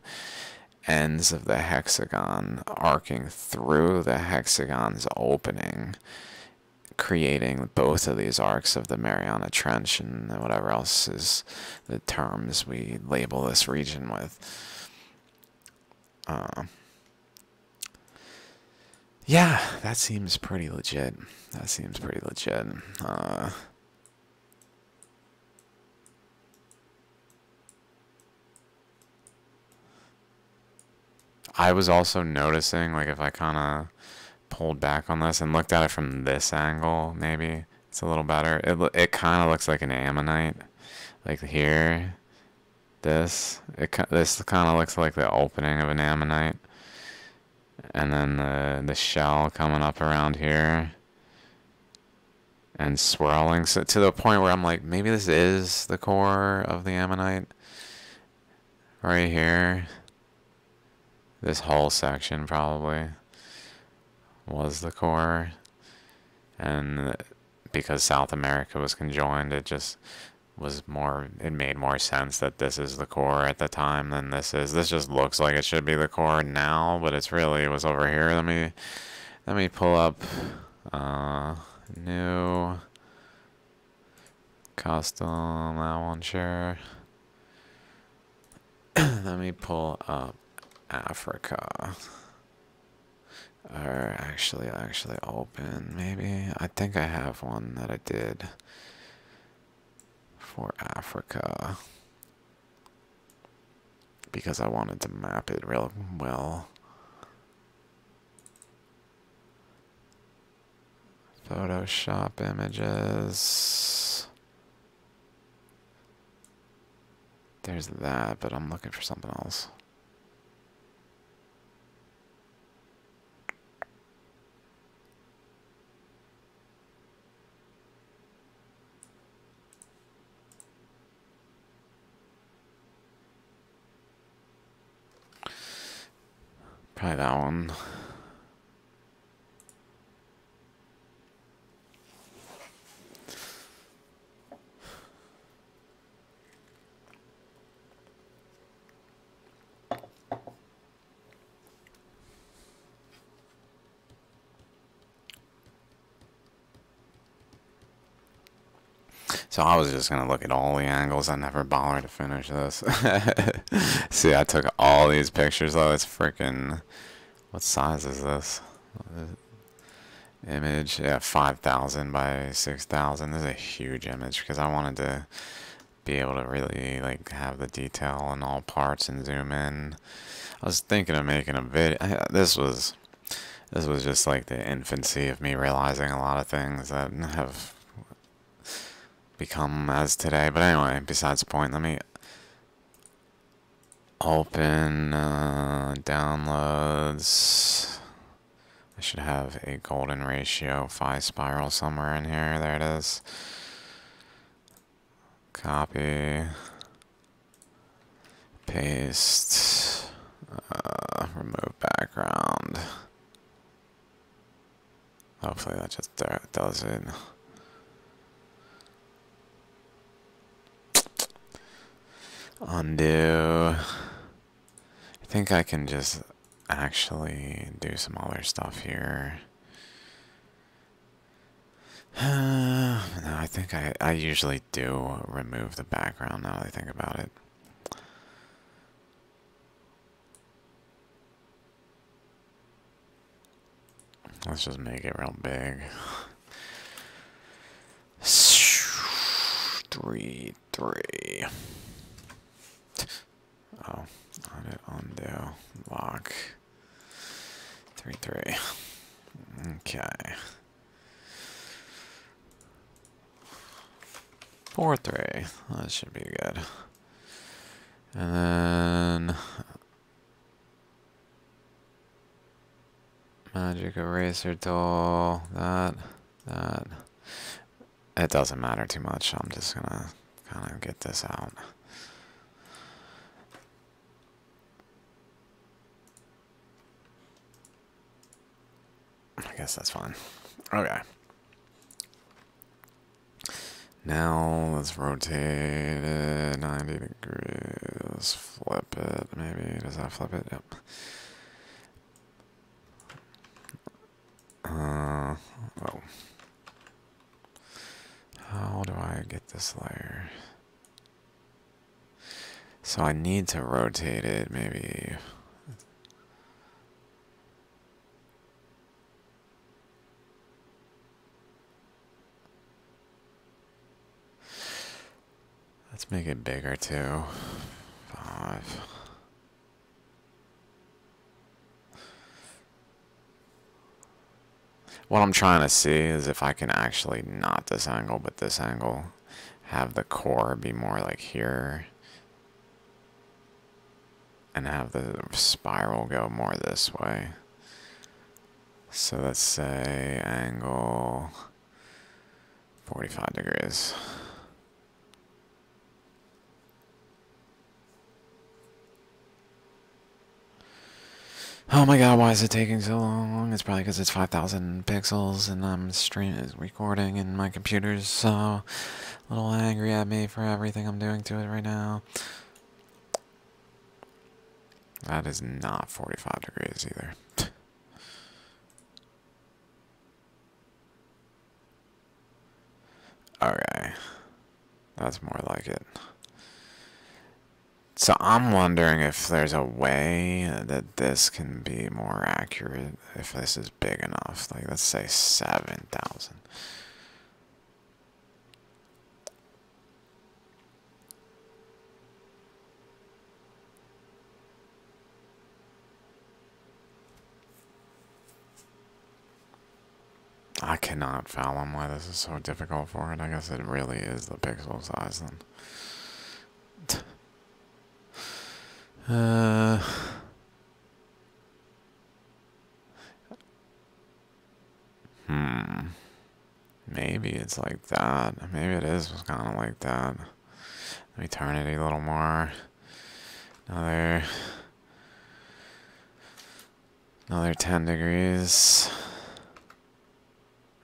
ends of the hexagon, arcing through the hexagon's opening, creating both of these arcs of the Mariana Trench and whatever else is the terms we label this region with. Yeah, that seems pretty legit. I was also noticing, like, if I kind of pulled back on this and looked at it from this angle, maybe it's a little better. It kind of looks like an ammonite, like here. This kind of looks like the opening of an ammonite, and then the shell coming up around here and swirling, so to the point where I'm like, maybe this is the core of the ammonite right here. This whole section probably was the core, and because South America was conjoined, it just was more, it made more sense that this is the core at the time than this is. This just looks like it should be the core now, but it was over here. Let me pull up new custom, that one, sure. Let me pull up Africa. Or actually open, maybe. I think I have one that I did for Africa, because I wanted to map it real well. Photoshop images. There's that, but I'm looking for something else. Probably that one. So I was just gonna look at all the angles. I never bothered to finish this. See, I took all these pictures though. It's freaking. What size is this? Image, yeah, 5,000 by 6,000. This is a huge image because I wanted to be able to really like have the detail in all parts and zoom in. I was thinking of making a video. This was just like the infancy of me realizing a lot of things that have become as today. But anyway, besides the point, let me open downloads. I should have a golden ratio phi spiral somewhere in here. There it is. Copy. Paste. Remove background. Hopefully that just does it. Undo. I think I can just actually do some other stuff here. No, I think I usually do remove the background now that I think about it. Let's just make it real big. 3, 3. Oh, undo, lock. 3, 3. Okay. 4, 3. That should be good. And then magic eraser tool. That. It doesn't matter too much. I'm just gonna kind of get this out. I guess that's fine. Okay. Now let's rotate it 90 degrees. Flip it. Maybe. Does that flip it? Yep. Oh. How do I get this layer? So I need to rotate it maybe. Let's make it bigger too. 5. What I'm trying to see is if I can actually, not this angle, but this angle, have the core be more like here, and have the spiral go more this way. So let's say angle 45 degrees. Oh my god, why is it taking so long? It's probably because it's 5,000 pixels and I'm recording and my computer's so a little angry at me for everything I'm doing to it right now. That is not 45 degrees either. Okay. That's more like it. So I'm wondering if there's a way that this can be more accurate if this is big enough. Like, let's say 7,000. I cannot fathom why this is so difficult for it. I guess it really is the pixel size then. Maybe it's like that. Maybe it is kind of like that. Let me turn it a little more. Another 10 degrees.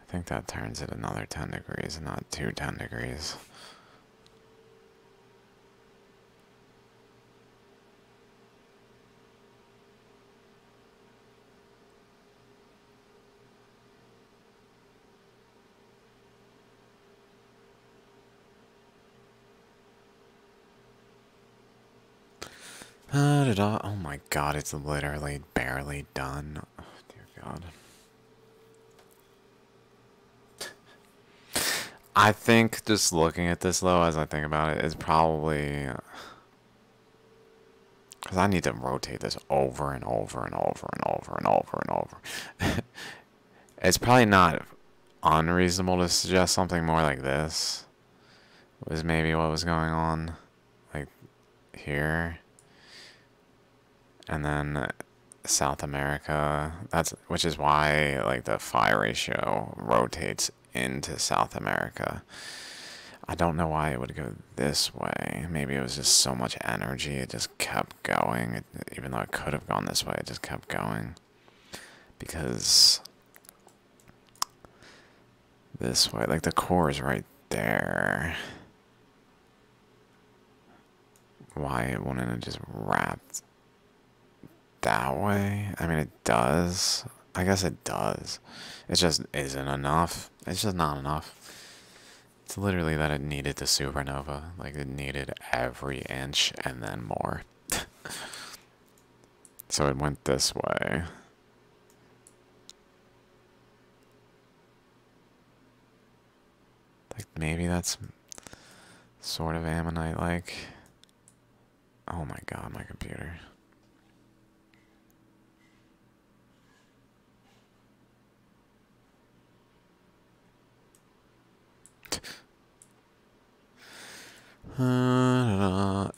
I think that turns it another 10 degrees and not 10 degrees. Oh my god, it's literally barely done. Oh, dear god. I think just looking at this though, as I think about it, is probably because I need to rotate this over and over and over and over and over and over. It's probably not unreasonable to suggest something more like this was maybe what was going on, like here, and then South America. That's which is why like the phi ratio rotates into South America. I don't know why it would go this way. Maybe it was just so much energy, it just kept going. Even though it could have gone this way, it just kept going. Because this way, like the core is right there. Why wouldn't it just wrap that way? I mean, it does. I guess it does. It just isn't enough. It's just not enough. It's literally that it needed the supernova. Like, it needed every inch and then more. So it went this way. Like, maybe that's sort of ammonite-like. Oh my god, my computer.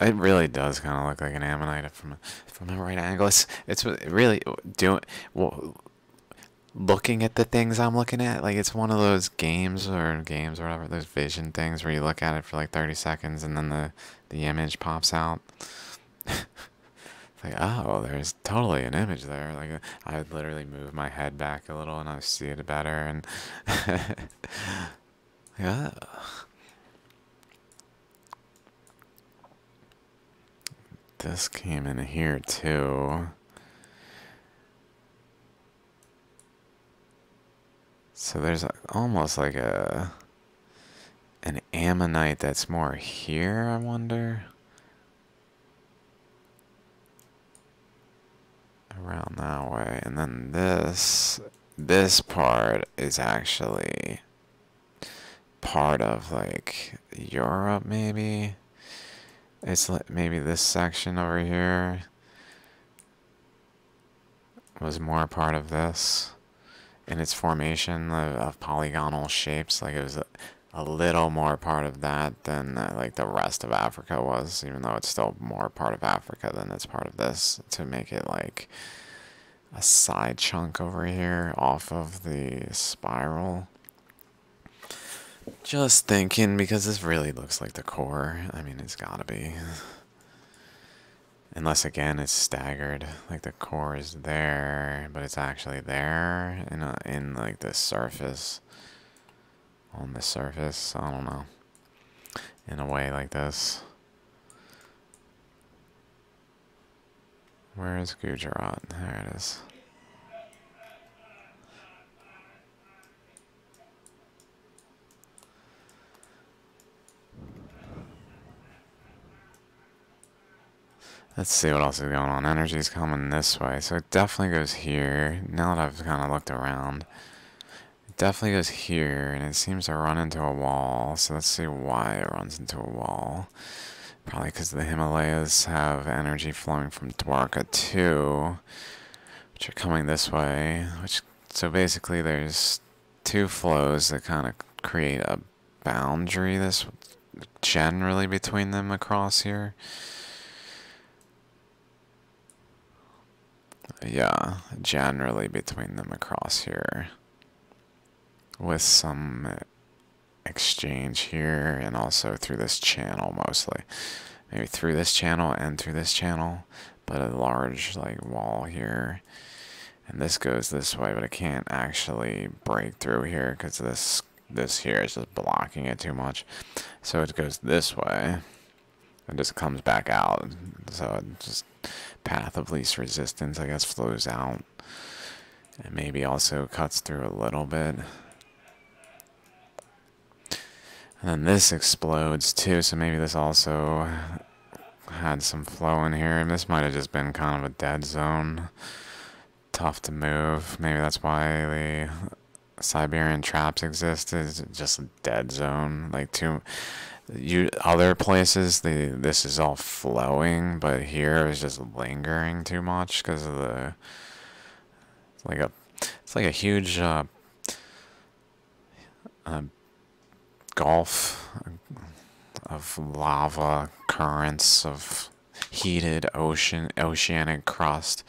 It really does kind of look like an ammonite from a right angle. It's really doing well, looking at the things I'm looking at. Like it's one of those games or whatever, those vision things where you look at it for like 30 seconds and then the image pops out. Like, oh, there's totally an image there. Like I would literally move my head back a little and I see it better and yeah. This came in here too. So there's almost like an ammonite that's more here, I wonder. Around that way. And then this part is actually part of like Europe maybe. It's like maybe this section over here was more part of this in its formation of polygonal shapes. Like it was a little more part of that than like the rest of Africa was, even though it's still more part of Africa than it's part of this, to make it like a side chunk over here off of the spiral. Just thinking, because this really looks like the core. I mean, it's gotta be. Unless, again, it's staggered. Like, the core is there, but it's actually there in like, the surface. On the surface, I don't know. In a way like this. Where is Gujarat? There it is. Let's see what else is going on. Energy's coming this way, so it definitely goes here. Now that I've kind of looked around, it definitely goes here, and it seems to run into a wall. So let's see why it runs into a wall. Probably because the Himalayas have energy flowing from Dwarka too, which are coming this way. So basically, there's two flows that kind of create a boundary. This generally between them across here. Yeah, generally between them across here. With some exchange here and also through this channel mostly. Maybe through this channel and through this channel, but a large like wall here. And this goes this way, but it can't actually break through here because this here is just blocking it too much. So it goes this way and just comes back out. So it just path of least resistance, I guess, flows out. And maybe also cuts through a little bit. And then this explodes too, so maybe this also had some flow in here, and this might have just been kind of a dead zone. Tough to move. Maybe that's why the Siberian traps exist. Is just a dead zone. Like other places, this is all flowing, but here it's just lingering too much because of the it's like a huge gulf of lava currents of heated oceanic crust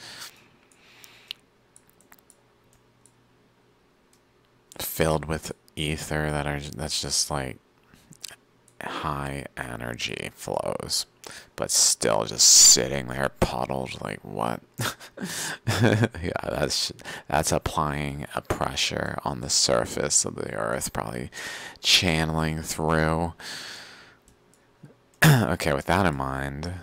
filled with ether that's just like high energy flows, but still just sitting there puddled. Like what? Yeah, that's applying a pressure on the surface of the earth, probably channeling through. Okay, with that in mind,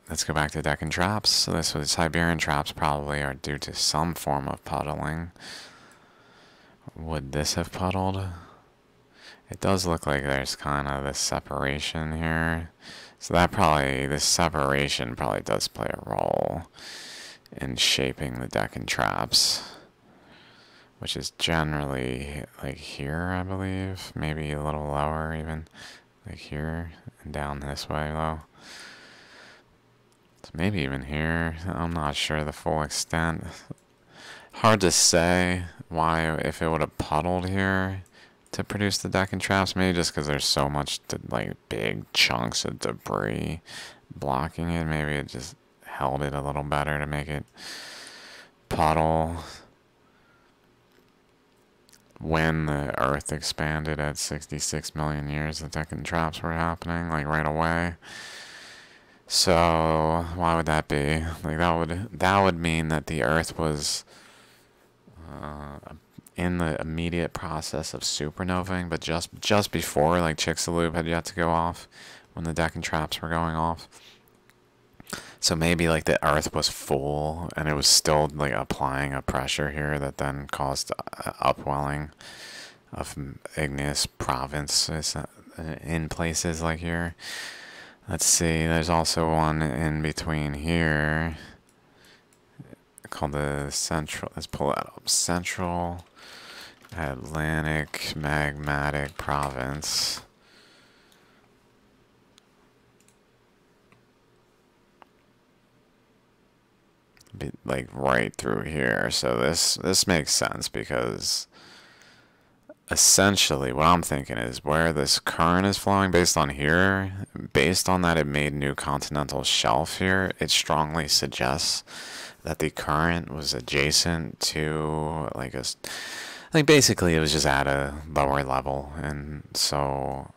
let's go back to Deccan traps. So this was Siberian traps probably are due to some form of puddling. Would this have puddled? It does look like there's kind of this separation here. So this separation probably does play a role in shaping the Deccan traps, which is generally like here, I believe. Maybe a little lower even, like here and down this way though. So maybe even here. I'm not sure the full extent. Hard to say why, if it would have puddled here to produce the Deccan traps. Maybe just because there's so much like big chunks of debris blocking it. Maybe it just held it a little better to make it puddle when the Earth expanded at 66 million years. The Deccan traps were happening like right away. So why would that be? Like that would mean that the Earth was in the immediate process of supernovaing, but just before, like Chicxulub had yet to go off when the Deccan traps were going off. So maybe like the Earth was full and it was still like applying a pressure here that then caused upwelling of igneous provinces in places like here. Let's see, there's also one in between here called the Central, let's pull that up, Central Atlantic Magmatic Province. Like right through here. So this makes sense because essentially what I'm thinking is where this current is flowing based on here, based on that it made new continental shelf here, it strongly suggests that the current was adjacent to like basically it was just at a lower level. And so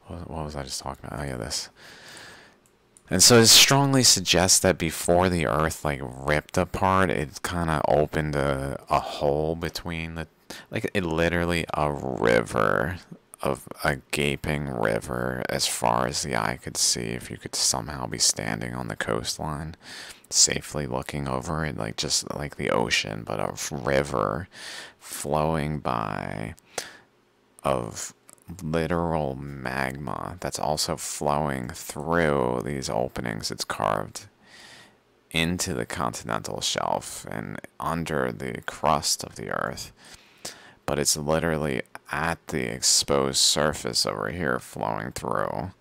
what was I just talking about? Oh yeah, this. And so it strongly suggests that before the Earth like ripped apart, it kind of opened a hole between the, like it literally a river, of a gaping river as far as the eye could see. If you could somehow be standing on the coastline, safely looking over it, like just like the ocean, but a river flowing by of literal magma that's also flowing through these openings it's carved into the continental shelf and under the crust of the Earth, but it's literally at the exposed surface over here flowing through.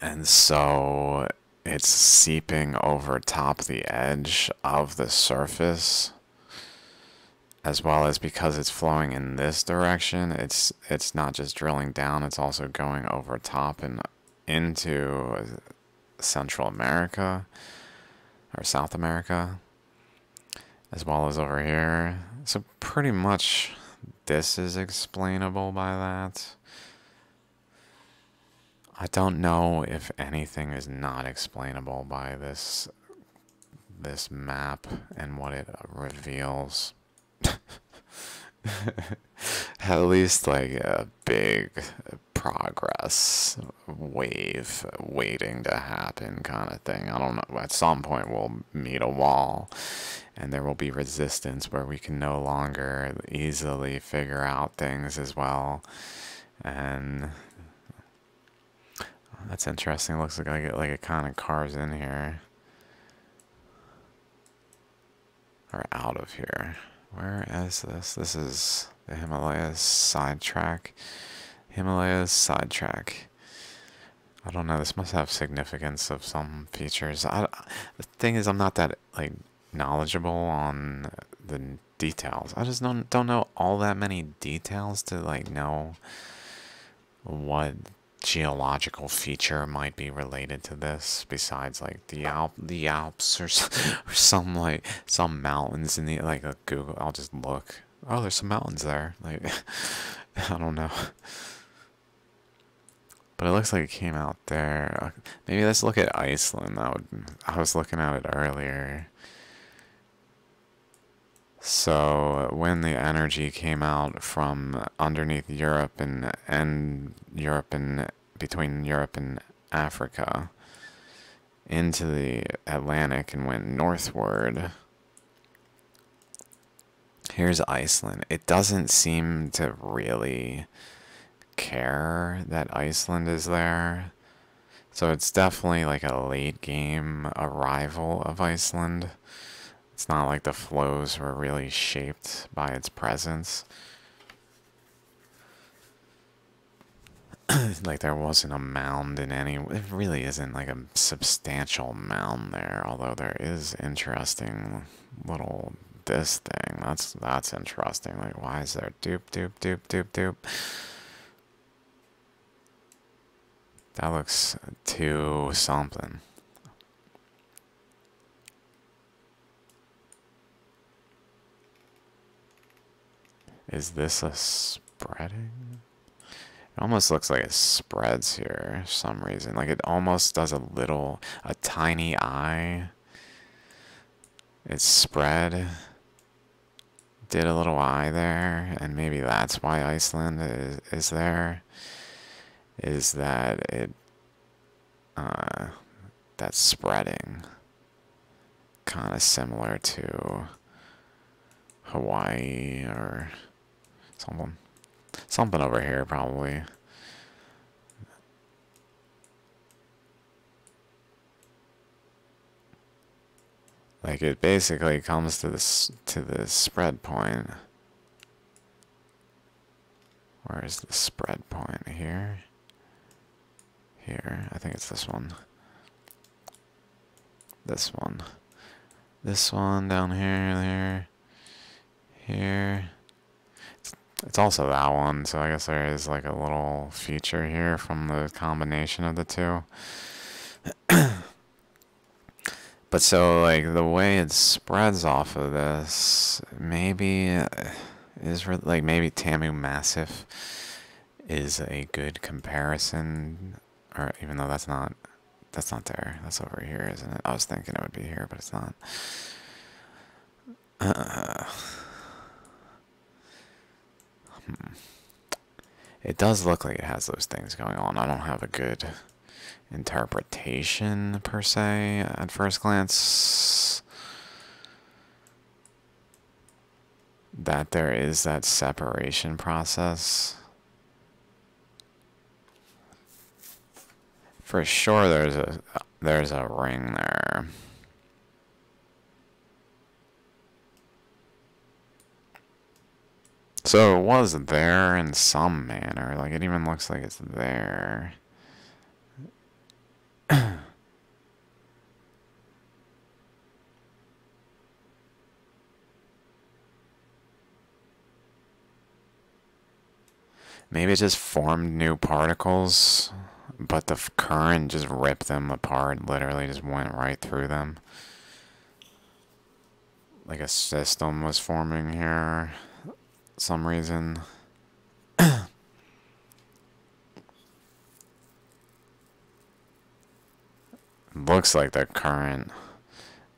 And so it's seeping over top the edge of the surface, as well as because it's flowing in this direction, it's not just drilling down, it's also going over top and into Central America or South America, as well as over here. So pretty much this is explainable by that. I don't know if anything is not explainable by this map and what it reveals. At least like a big progress wave waiting to happen kind of thing. I don't know. At some point we'll meet a wall and there will be resistance where we can no longer easily figure out things as well. And That's interesting. Looks like it kind of carves in here. Or out of here. Where is this? This is the Himalayas sidetrack. Himalayas sidetrack. I don't know. This must have significance of some features. The thing is, I'm not that like knowledgeable on the details. I just don't know all that many details to like know what geological feature might be related to this besides like the Alps or, or some like some mountains in the like a Google. I'll just look. Oh, there's some mountains there. Like I don't know. But it looks like it came out there. Maybe let's look at Iceland. I was looking at it earlier. So when the energy came out from underneath Europe and Europe and between Europe and Africa into the Atlantic and went northward. Here's Iceland. It doesn't seem to really care that Iceland is there. So it's definitely like a late game arrival of Iceland. It's not like the flows were really shaped by its presence. Like there wasn't a mound in any... It really isn't like a substantial mound there, although there is interesting little... This thing, that's interesting. Like, why is there doop, doop, doop, doop, doop? That looks too something. Is this a spreading? It almost looks like it spreads here for some reason. Like it almost does a tiny eye. It spread. Did a little eye there, and maybe that's why Iceland is there. Is that it, that's spreading. Kind of similar to Hawaii or something. Something over here, probably. Like it basically comes to this spread point. Where is the spread point? Here? Here. I think it's this one. This one. This one down here, here. It's also that one, so I guess there is like a little feature here from the combination of the two. But so like the way it spreads off of this, maybe like maybe Tamu Massif is a good comparison, or even though that's not there. That's over here, isn't it? I was thinking it would be here, but it's not. It does look like it has those things going on. I don't have a good interpretation per se at first glance that there is that separation process. For sure there's a ring there. So it was there in some manner. Like it even looks like it's there. Maybe it just formed new particles, but the current just ripped them apart, literally just went right through them. Like a system was forming here, some reason. Looks like the current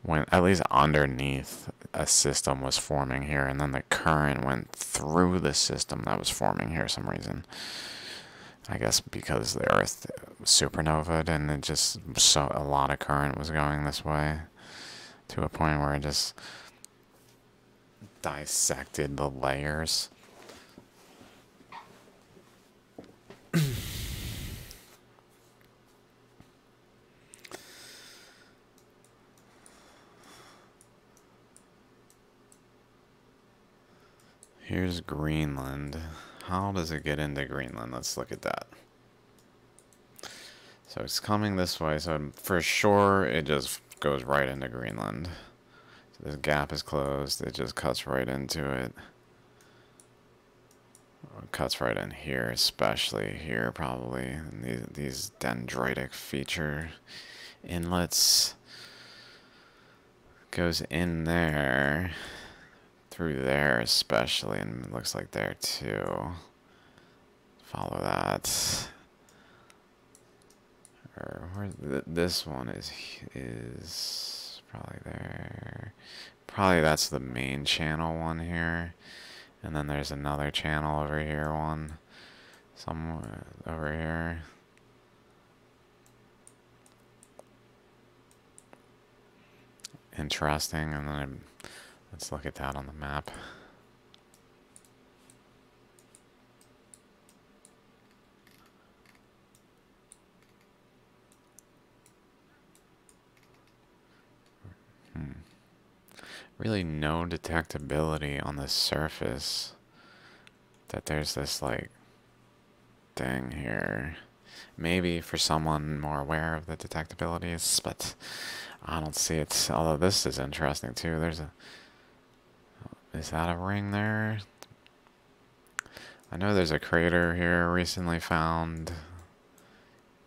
went at least underneath a system was forming here, and then the current went through the system that was forming here for some reason. I guess because the Earth supernovaed and it just a lot of current was going this way to a point where it just dissected the layers. Here's Greenland. How does it get into Greenland? Let's look at that. So it's coming this way, so for sure it just goes right into Greenland. So this gap is closed, it just cuts right into it. It cuts right in here, especially here probably. And these dendritic feature inlets. Goes in there, through there especially, and it looks like there too. Follow that. Or where this one is probably there. Probably that's the main channel one here, and then there's another channel over here, one somewhere over here. Interesting, and then let's look at that on the map. Really no detectability on the surface that there's this like thing here. Maybe for someone more aware of the detectabilities, but I don't see it. Although this is interesting too. Is that a ring there? I know there's a crater here recently found,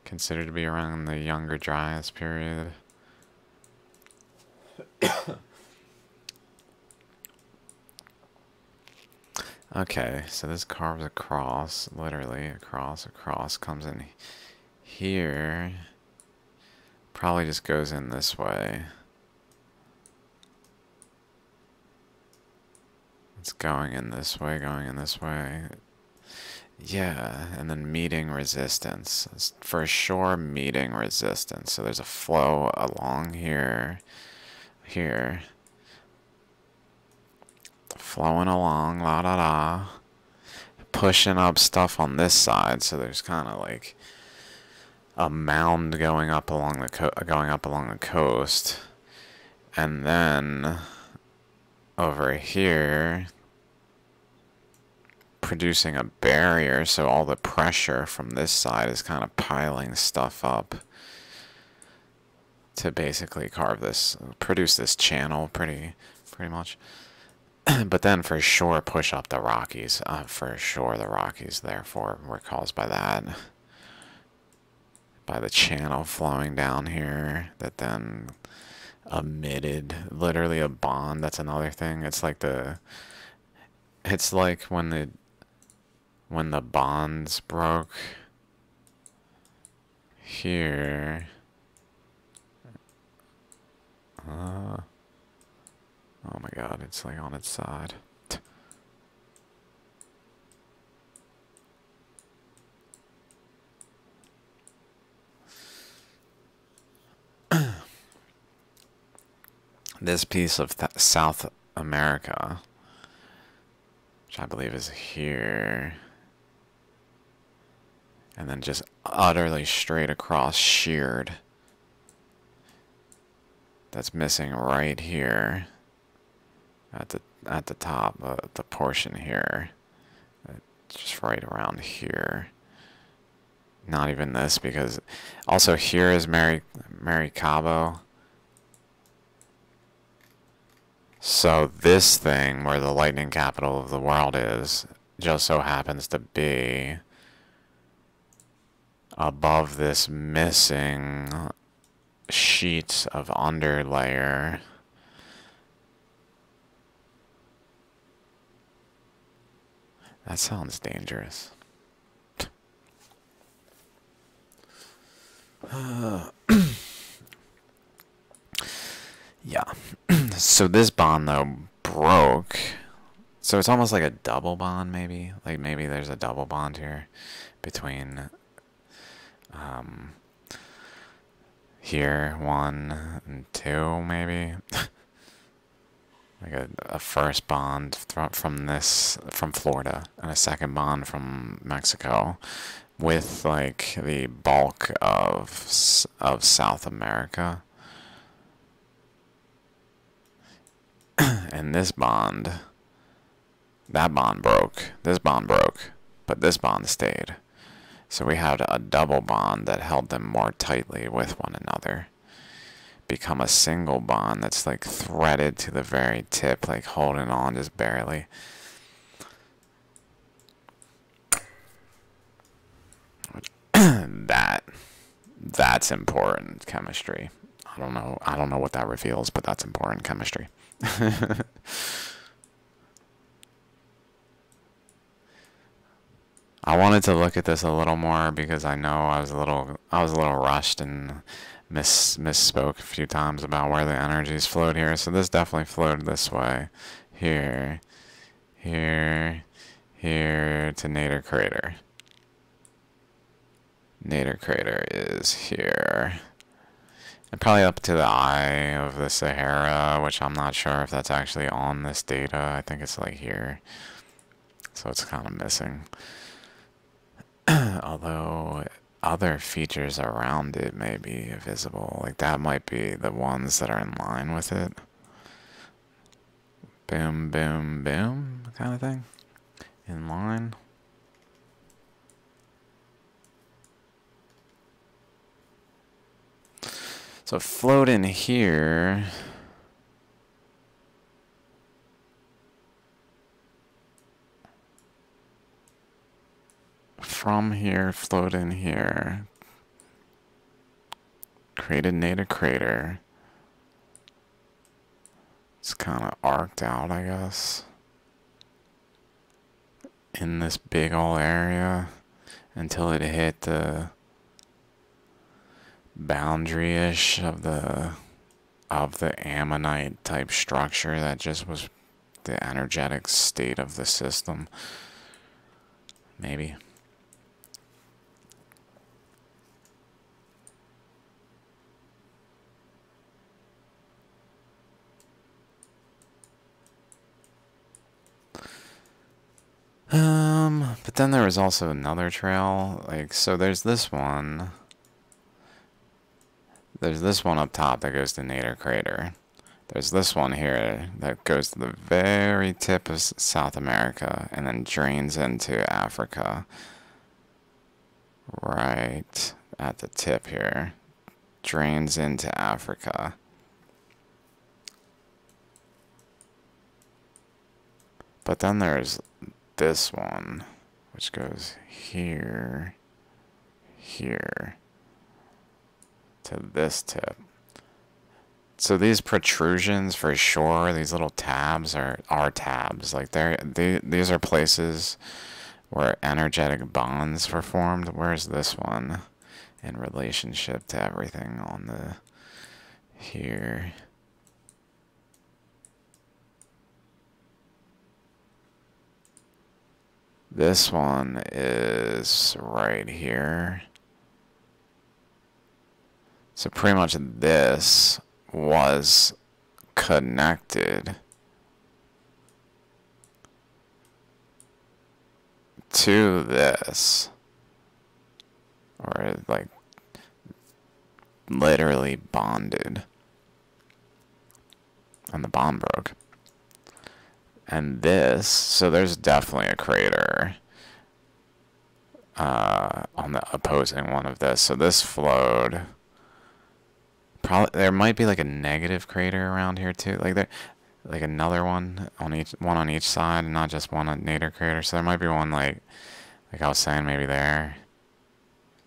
considered to be around the Younger Dryas period. Okay, so this carves across, literally across, comes in here. Probably just goes in this way. It's going in this way, going in this way. Yeah, and then meeting resistance. It's for sure meeting resistance. So there's a flow along here. Here. Flowing along, la da da. Pushing up stuff on this side, so there's kind of like a mound going up along the coast, and then over here producing a barrier, so all the pressure from this side is kind of piling stuff up to basically produce this channel pretty much. But then for sure push up the Rockies. For sure the Rockies therefore were caused by that. By the channel flowing down here that then emitted literally a bond. That's another thing. It's like when the bonds broke here. Oh my god, it's like on its side. This piece of South America, which I believe is here, and then just utterly straight across sheared. That's missing right here. At the top, the portion here, just right around here. Not even this, because also here is Maracaibo. So this thing, where the lightning capital of the world is, just so happens to be above this missing sheet of underlayer. That sounds dangerous. Yeah. So this bond, though, broke. So it's almost like a double bond, maybe. Like maybe there's a double bond here between here, 1 and 2, maybe. Like a first bond from Florida and a second bond from Mexico, with like the bulk of South America. And this bond That bond broke. This bond broke. But this bond stayed. So we had a double bond that held them more tightly with one another. Become a single bond that's like threaded to the very tip, like holding on just barely. That's important chemistry. I don't know what that reveals, but that's important chemistry. I wanted to look at this a little more because I know I was a little rushed and misspoke a few times about where the energies flowed here. So this definitely flowed this way, here, here, here to Nader Crater. Nader Crater is here. And probably up to the eye of the Sahara, which I'm not sure if that's actually on this data. I think it's like here. So it's kind of missing. Although other features around it may be visible. Like that might be the ones that are in line with it. Boom, boom, boom kind of thing. In line. So float in here. From here, float in here. Create a Nader Crater. It's kind of arced out, I guess. In this big ol' area. Until it hit the boundary-ish of the ammonite type structure that just was the energetic state of the system. Maybe. But then there was also another trail, like, so there's this one. There's this one up top that goes to Nader Crater. There's this one here that goes to the very tip of South America and then drains into Africa. Right at the tip here. Drains into Africa. But then there's this one, which goes here, here, to this tip. So these protrusions, for sure, these little tabs are tabs. Like these are places where energetic bonds were formed. Where's this one in relationship to everything on the here? This one is right here. So pretty much this was connected to this. Or like literally bonded. And the bond broke. And this, so there's definitely a crater on the opposing one of this. So this flowed. Probably there might be like a negative crater around here too. Like there, like another one on each side, and not just one on Nader Crater. So there might be one like I was saying, maybe there,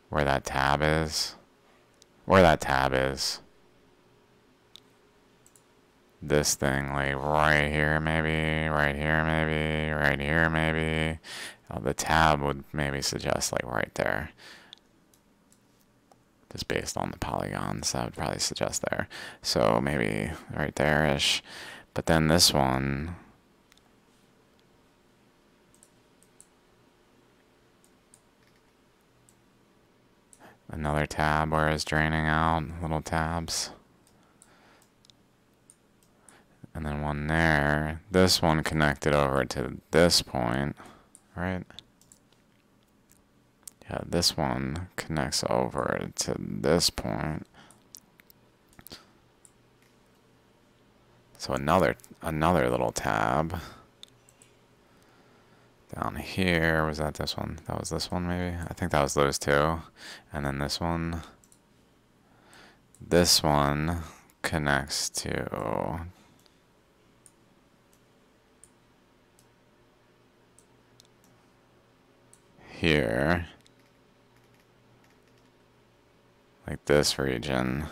where that tab is. Where that tab is. This thing, like right here maybe, right here maybe, right here maybe. The tab would maybe suggest like right there. Just based on the polygons, that would probably suggest there. So maybe right there-ish. But then this one, another tab where it's draining out, little tabs. And then one there. This one connected over to this point, right? Yeah, this one connects over to this point. So another little tab. Down here, was that this one? That was this one maybe? I think that was those two. And then this one. This one connects to here. Like this region.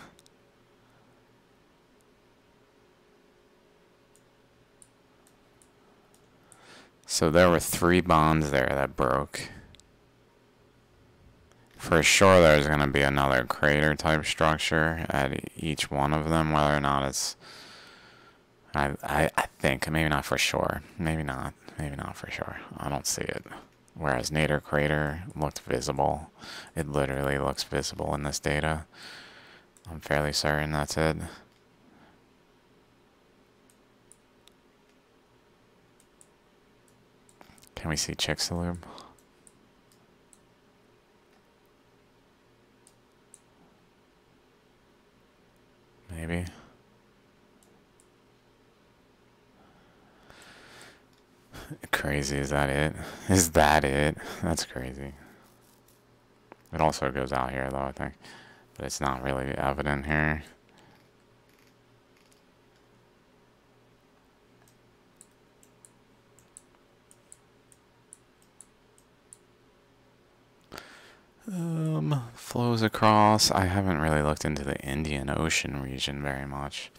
So there were 3 bonds there that broke. For sure there's going to be another crater type structure at each one of them, whether or not it's... I think, maybe not for sure. Maybe not for sure. I don't see it. Whereas Nader Crater looked visible. It literally looks visible in this data. I'm fairly certain that's it. Can we see Chicxulub? Maybe. Crazy, is that it? Is that it? That's crazy. It also goes out here though, I think. But it's not really evident here. Flows across. I haven't really looked into the Indian Ocean region very much.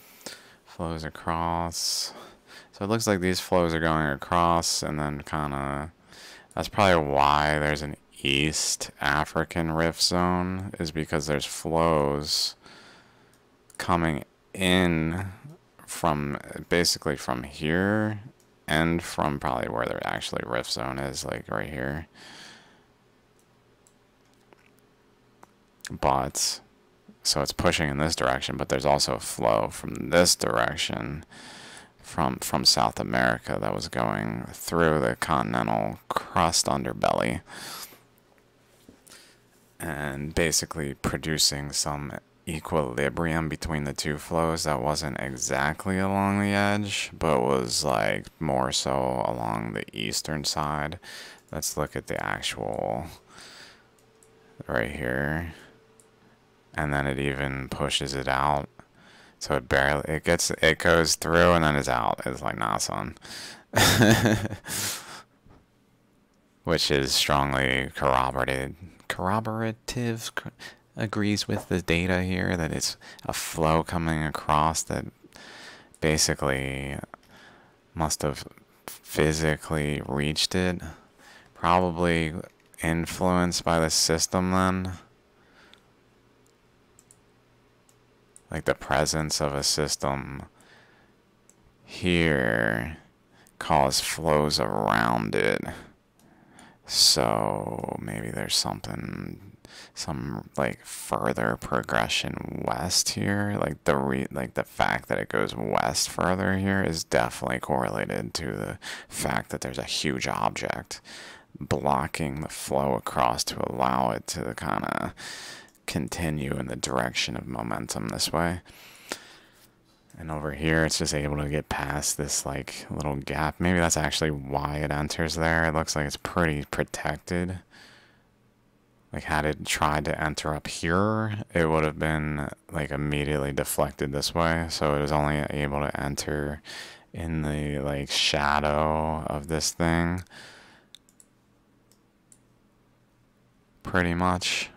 Flows across. So it looks like these flows are going across and then kind of... That's probably why there's an East African rift zone, is because there's flows coming in from basically from here and from probably where their actually rift zone is, like right here. But so it's pushing in this direction, but there's also a flow from this direction from South America that was going through the continental crust underbelly and basically producing some equilibrium between the two flows that wasn't exactly along the edge, but was like more so along the eastern side. Let's look at the actual right here. And then it even pushes it out. So it barely, it goes through and then it's out. It's like, nah, son. Which is strongly corroborative, agrees with the data here that it's a flow coming across that basically must have physically reached it. Probably influenced by the system then. Like the presence of a system here caused flows around it. So maybe there's some like further progression west here. Like the fact that it goes west further here is definitely correlated to the fact that there's a huge object blocking the flow across to allow it to kind of continue in the direction of momentum this way. And over here it's just able to get past this like little gap. Maybe that's actually why it enters there. It looks like it's pretty protected. Like had it tried to enter up here, it would have been like immediately deflected this way. So it was only able to enter in the like shadow of this thing. Pretty much.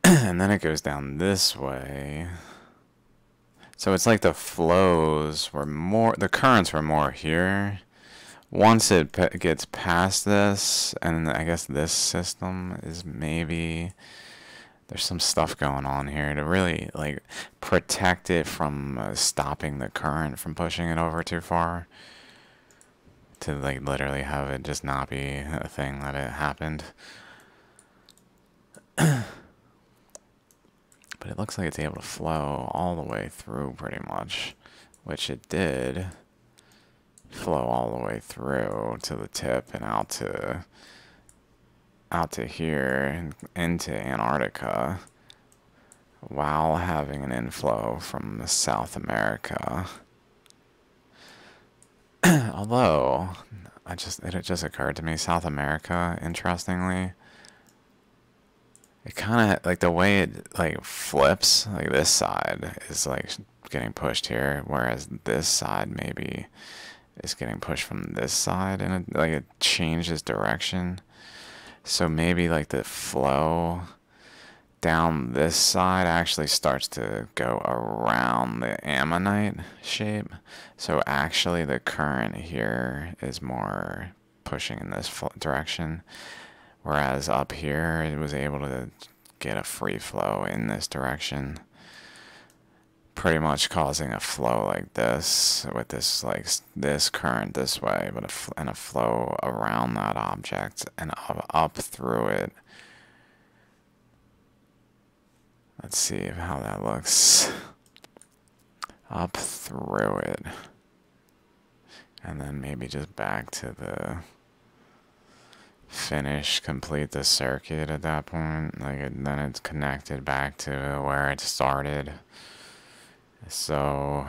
And then it goes down this way. So it's like the flows were more, the currents were more here. Once it gets past this, and I guess this system is maybe... There's some stuff going on here to really like protect it from stopping the current from pushing it over too far. To like literally have it just not be a thing that it happened. But it looks like it's able to flow all the way through pretty much. Which it did. Flow all the way through to the tip and out to out to here into Antarctica while having an inflow from South America. Although, it just occurred to me, South America, interestingly, it kind of, like, the way it, like, flips, like, this side is, like, getting pushed here, whereas this side maybe is getting pushed from this side, and it, like, it changes direction. So maybe, like, the flow down this side actually starts to go around the ammonite shape. So actually the current here is more pushing in this direction, whereas up here it was able to get a free flow in this direction, pretty much causing a flow like this with this, like, this current this way, but and a flow around that object and up through it. Let's see how that looks. Up through it. And then maybe just back to the finish, complete the circuit at that point. Like, then it's connected back to where it started. So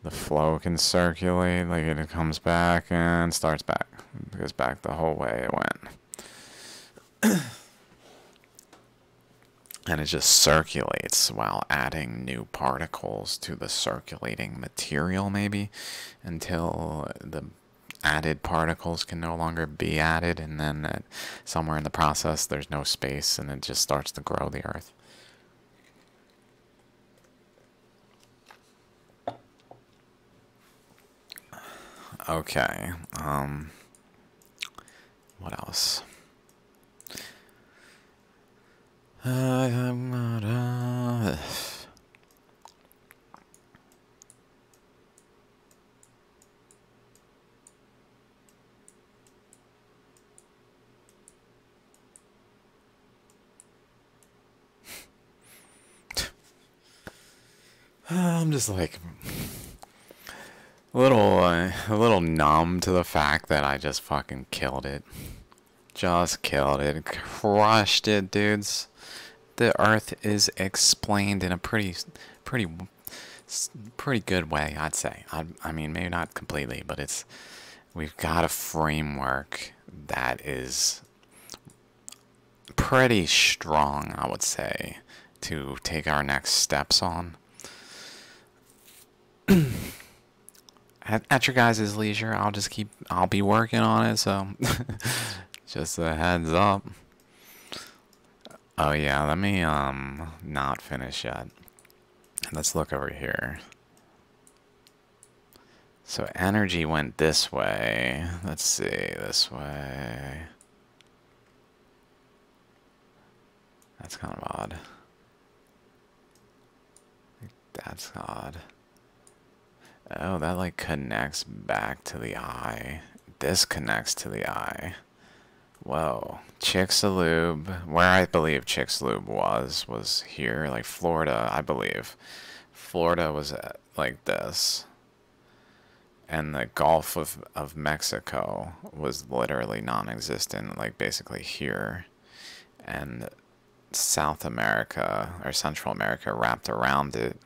the flow can circulate, like, it comes back and starts back. It goes back the whole way it went. And it just circulates while adding new particles to the circulating material, maybe, until the added particles can no longer be added, and then somewhere in the process there's no space and it just starts to grow the Earth. Okay, what else? I'm just like a little numb to the fact that I just fucking killed it. Just killed it. Crushed it, dudes. The Earth is explained in a pretty good way, I'd say. I mean, maybe not completely, but we've got a framework that is pretty strong, I would say, to take our next steps on. At your guys' leisure, I'll be working on it, so just a heads up. Oh yeah, let me not finish yet. Let's look over here. So energy went this way. Let's see, this way. That's kind of odd. That's odd. Oh, that, like, connects back to the eye. This connects to the eye. Whoa. Chicxulub, where I believe Chicxulub was here, like Florida, I believe. Florida was like this. And the Gulf of Mexico was literally non-existent, like basically here. And South America, or Central America, wrapped around it.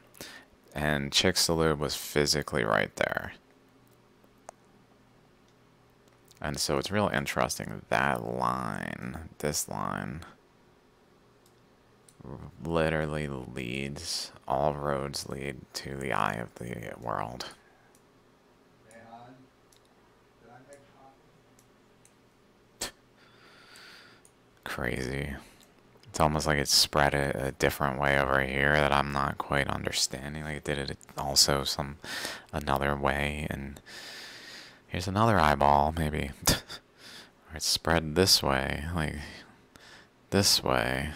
And Chicxulub was physically right there. And so it's real interesting, that line, this line, literally leads, all roads lead to the eye of the world. Crazy. It's almost like it spread a different way over here that I'm not quite understanding. Like, it did it also another way, and here's another eyeball, maybe. Or it's spread this way, like this way.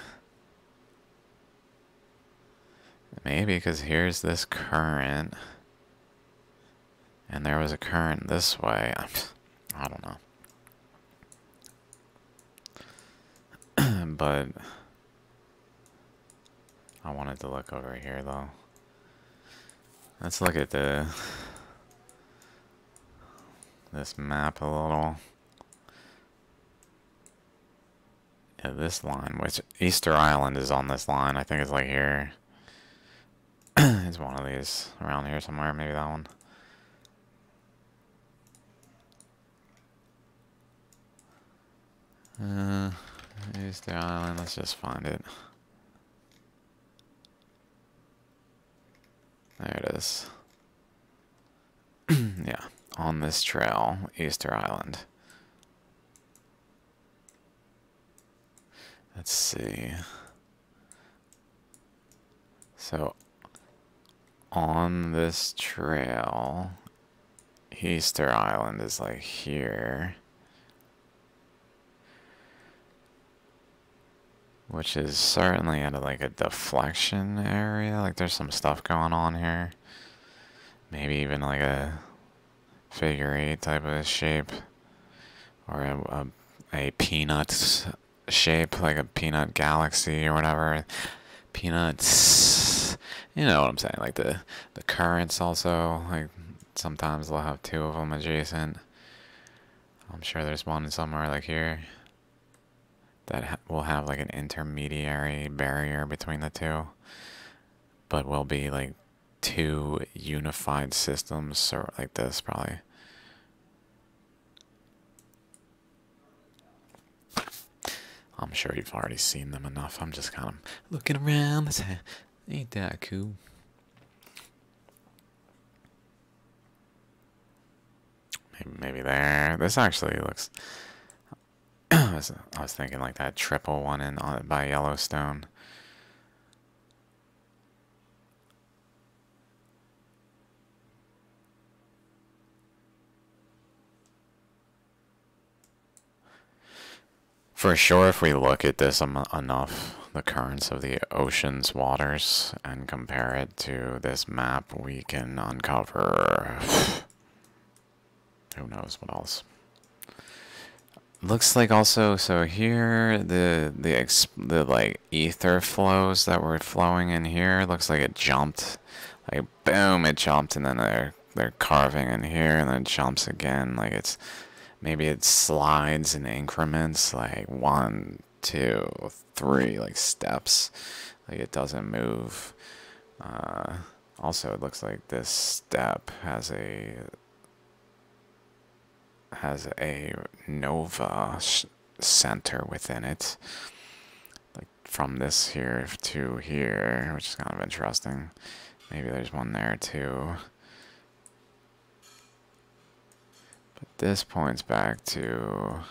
Maybe because here's this current, and there was a current this way. I don't know. But I wanted to look over here, though. Let's look at this map a little. Yeah, this line, which Easter Island is on this line. I think it's like here. It's one of these around here somewhere. Maybe that one. Easter Island. Let's just find it. There it is. Yeah, on this trail, Easter Island. Let's see. So, on this trail, Easter Island is like here. Which is certainly at like a deflection area. Like there's some stuff going on here. Maybe even like a figure eight type of shape. Or a peanut shape, like a peanut galaxy or whatever. Peanuts, you know what I'm saying? Like the currents also, like sometimes they'll have two of them adjacent. I'm sure there's one somewhere like here that will have like an intermediary barrier between the two, but will be like two unified systems, or like this probably. I'm sure you've already seen them enough. I'm just kind of looking around. Ain't that cool? Maybe there. This actually looks. I was thinking like that triple one in by Yellowstone. For sure, if we look at this enough, the currents of the ocean's waters, and compare it to this map, we can uncover who knows what else. Looks like also, so here the like ether flows that were flowing in here, looks like it jumped, like boom, it jumped, and then they're carving in here, and then it jumps again, like it's. Maybe it slides in increments, like 1, 2, 3, like steps. Like it doesn't move. Also, it looks like this step has a nova center within it. Like from this here to here, which is kind of interesting. Maybe there's one there too. This points back to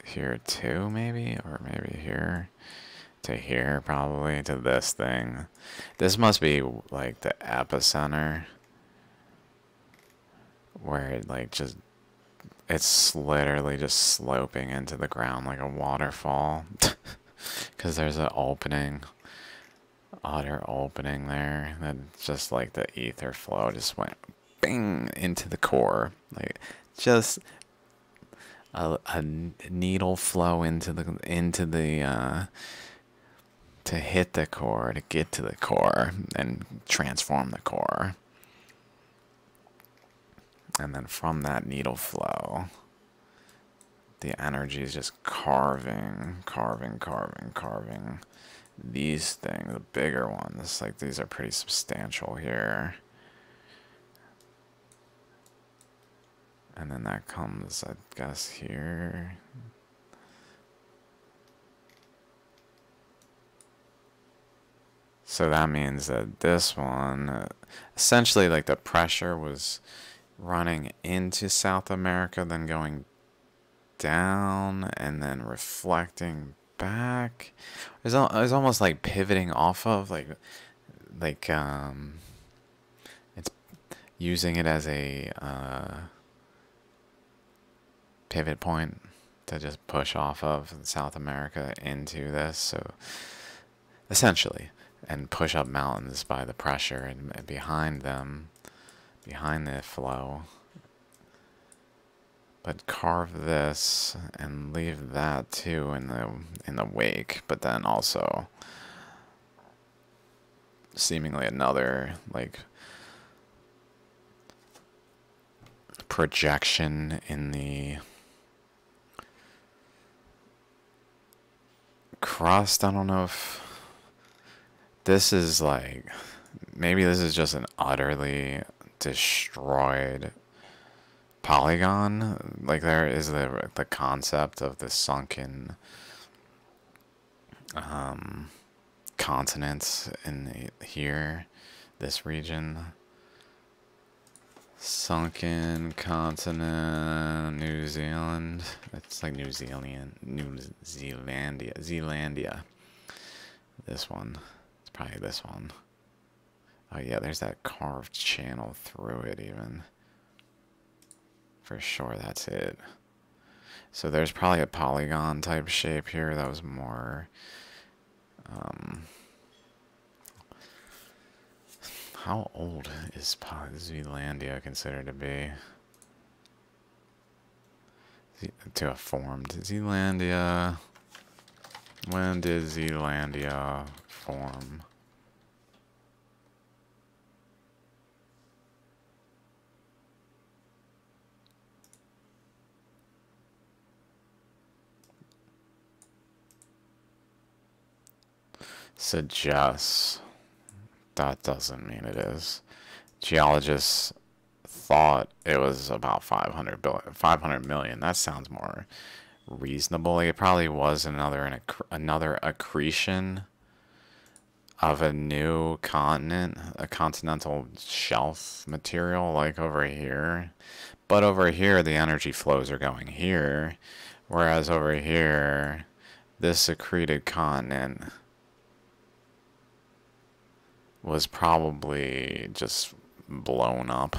here too, maybe? Or maybe here. To here, probably. To this thing. This must be, like, the epicenter. Where it, like, just... It's literally just sloping into the ground like a waterfall. Because there's an opening. Utter opening there. That just, like, the ether flow just went... Bing! Into the core. Like... Just a needle flow into the to hit the core, to get to the core and transform the core, and then from that needle flow the energy is just carving these things, the bigger ones. Like these are pretty substantial here. And then that comes, I guess, here. So that means that this one, essentially like the pressure was running into South America, then going down, and then reflecting back. It was almost like pivoting off of, like it's using it as a... pivot point to just push off of South America into this, so essentially, and push up mountains by the pressure and behind them, behind the flow, but carve this and leave that too in the wake, but then also seemingly another like projection in the crust, I don't know if this is like, maybe this is just an utterly destroyed polygon. Like there is the concept of the sunken continents in here, this region. Sunken continent, New Zealand. It's like New Zealandia. Zealandia. This one. It's probably this one. Oh yeah, there's that carved channel through it even. For sure, that's it. So there's probably a polygon type shape here that was more... how old is Zealandia considered to be? To have formed. Zealandia... When did Zealandia form? Suggests. That doesn't mean it is. Geologists thought it was about 500 million. That sounds more reasonable. It probably was another accretion of a new continent, a continental shelf material like over here. But over here, the energy flows are going here, whereas over here, this accreted continent was probably just blown up.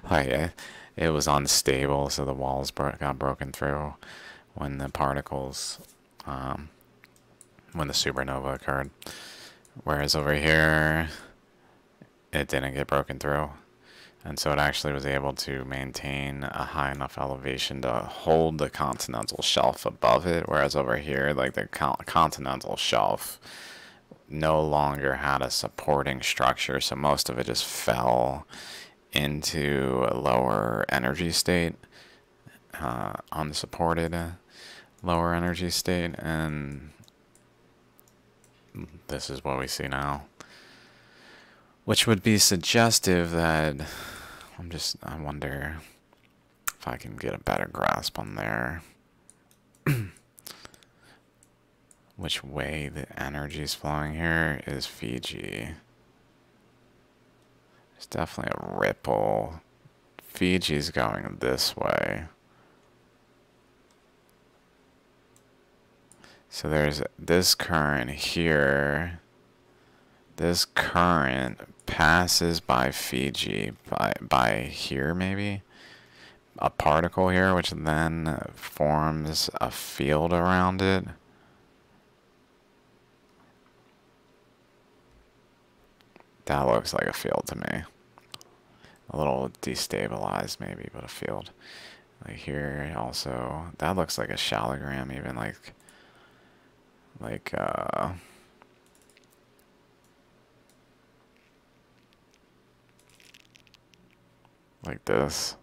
Like it was unstable, so the walls got broken through when the particles, when the supernova occurred. Whereas over here, it didn't get broken through. And so it actually was able to maintain a high enough elevation to hold the continental shelf above it. Whereas over here, like the continental shelf no longer had a supporting structure, so most of it just fell into a lower energy state, unsupported lower energy state, and this is what we see now. Which would be suggestive that, I wonder if I can get a better grasp on there. Which way the energy is flowing here is Fiji. There's definitely a ripple. Fiji's going this way. So there's this current here. This current passes by Fiji, by here maybe? A particle here, which then forms a field around it. That looks like a field to me. A little destabilized maybe, but a field. Like here also, that looks like a shallogram even, like this.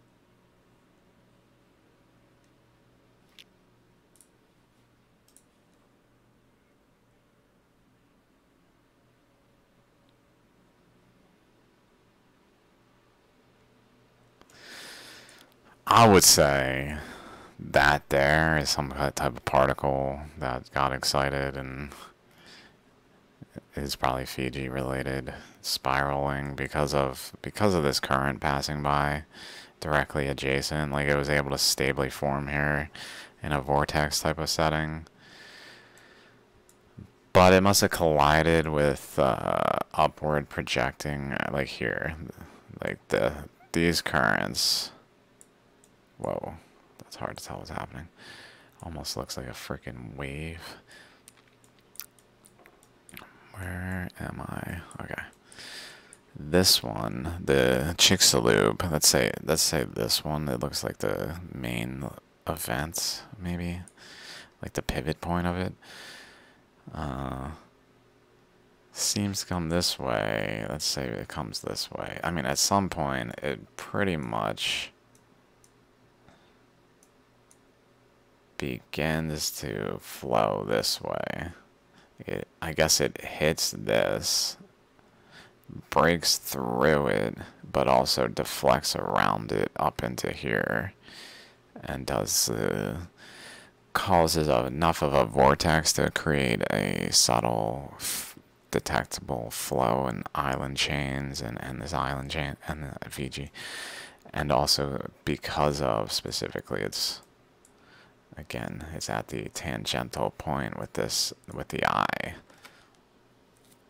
I would say that there is some type of particle that got excited and is probably Fiji related, spiraling because of this current passing by directly adjacent. Like it was able to stably form here in a vortex type of setting. But it must have collided with upward projecting, like here, like these currents. Whoa, that's hard to tell what's happening. Almost looks like a freaking wave. Where am I? Okay. This one, the Chicxulub, let's say this one, it looks like the main event, maybe. Like the pivot point of it. Seems to come this way. Let's say it comes this way. I mean, at some point, it pretty much begins to flow this way. I guess it hits this, breaks through it, but also deflects around it up into here, and causes enough of a vortex to create a subtle, detectable flow in island chains and this island chain and Fiji, and also because of specifically it's at the tangential point with the eye,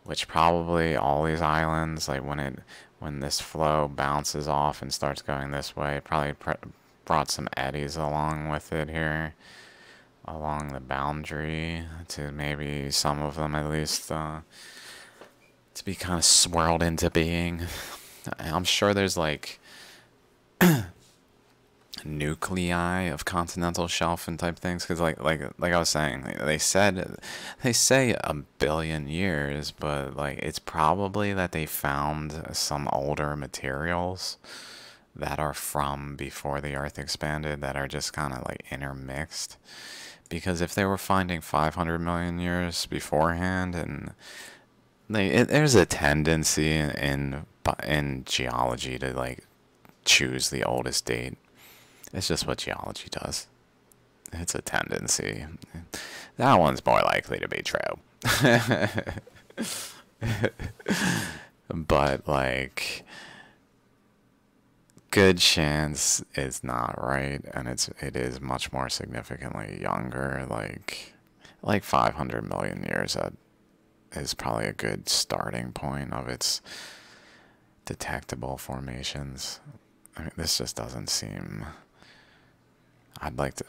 which probably all these islands, like when this flow bounces off and starts going this way, probably brought some eddies along with it here, along the boundary, to maybe some of them at least to be kind of swirled into being. I'm sure there's like nuclei of continental shelf and type things, because like I was saying, they say a billion years, but like it's probably that they found some older materials that are from before the earth expanded that are just kind of like intermixed, because if they were finding 500 million years beforehand, and there's a tendency in geology to like choose the oldest date. It's just what geology does. It's a tendency. That one's more likely to be true. But, like, good chance it's not right, and it is much more significantly younger. Like 500 million years is probably a good starting point of its detectable formations. I mean, this just doesn't seem...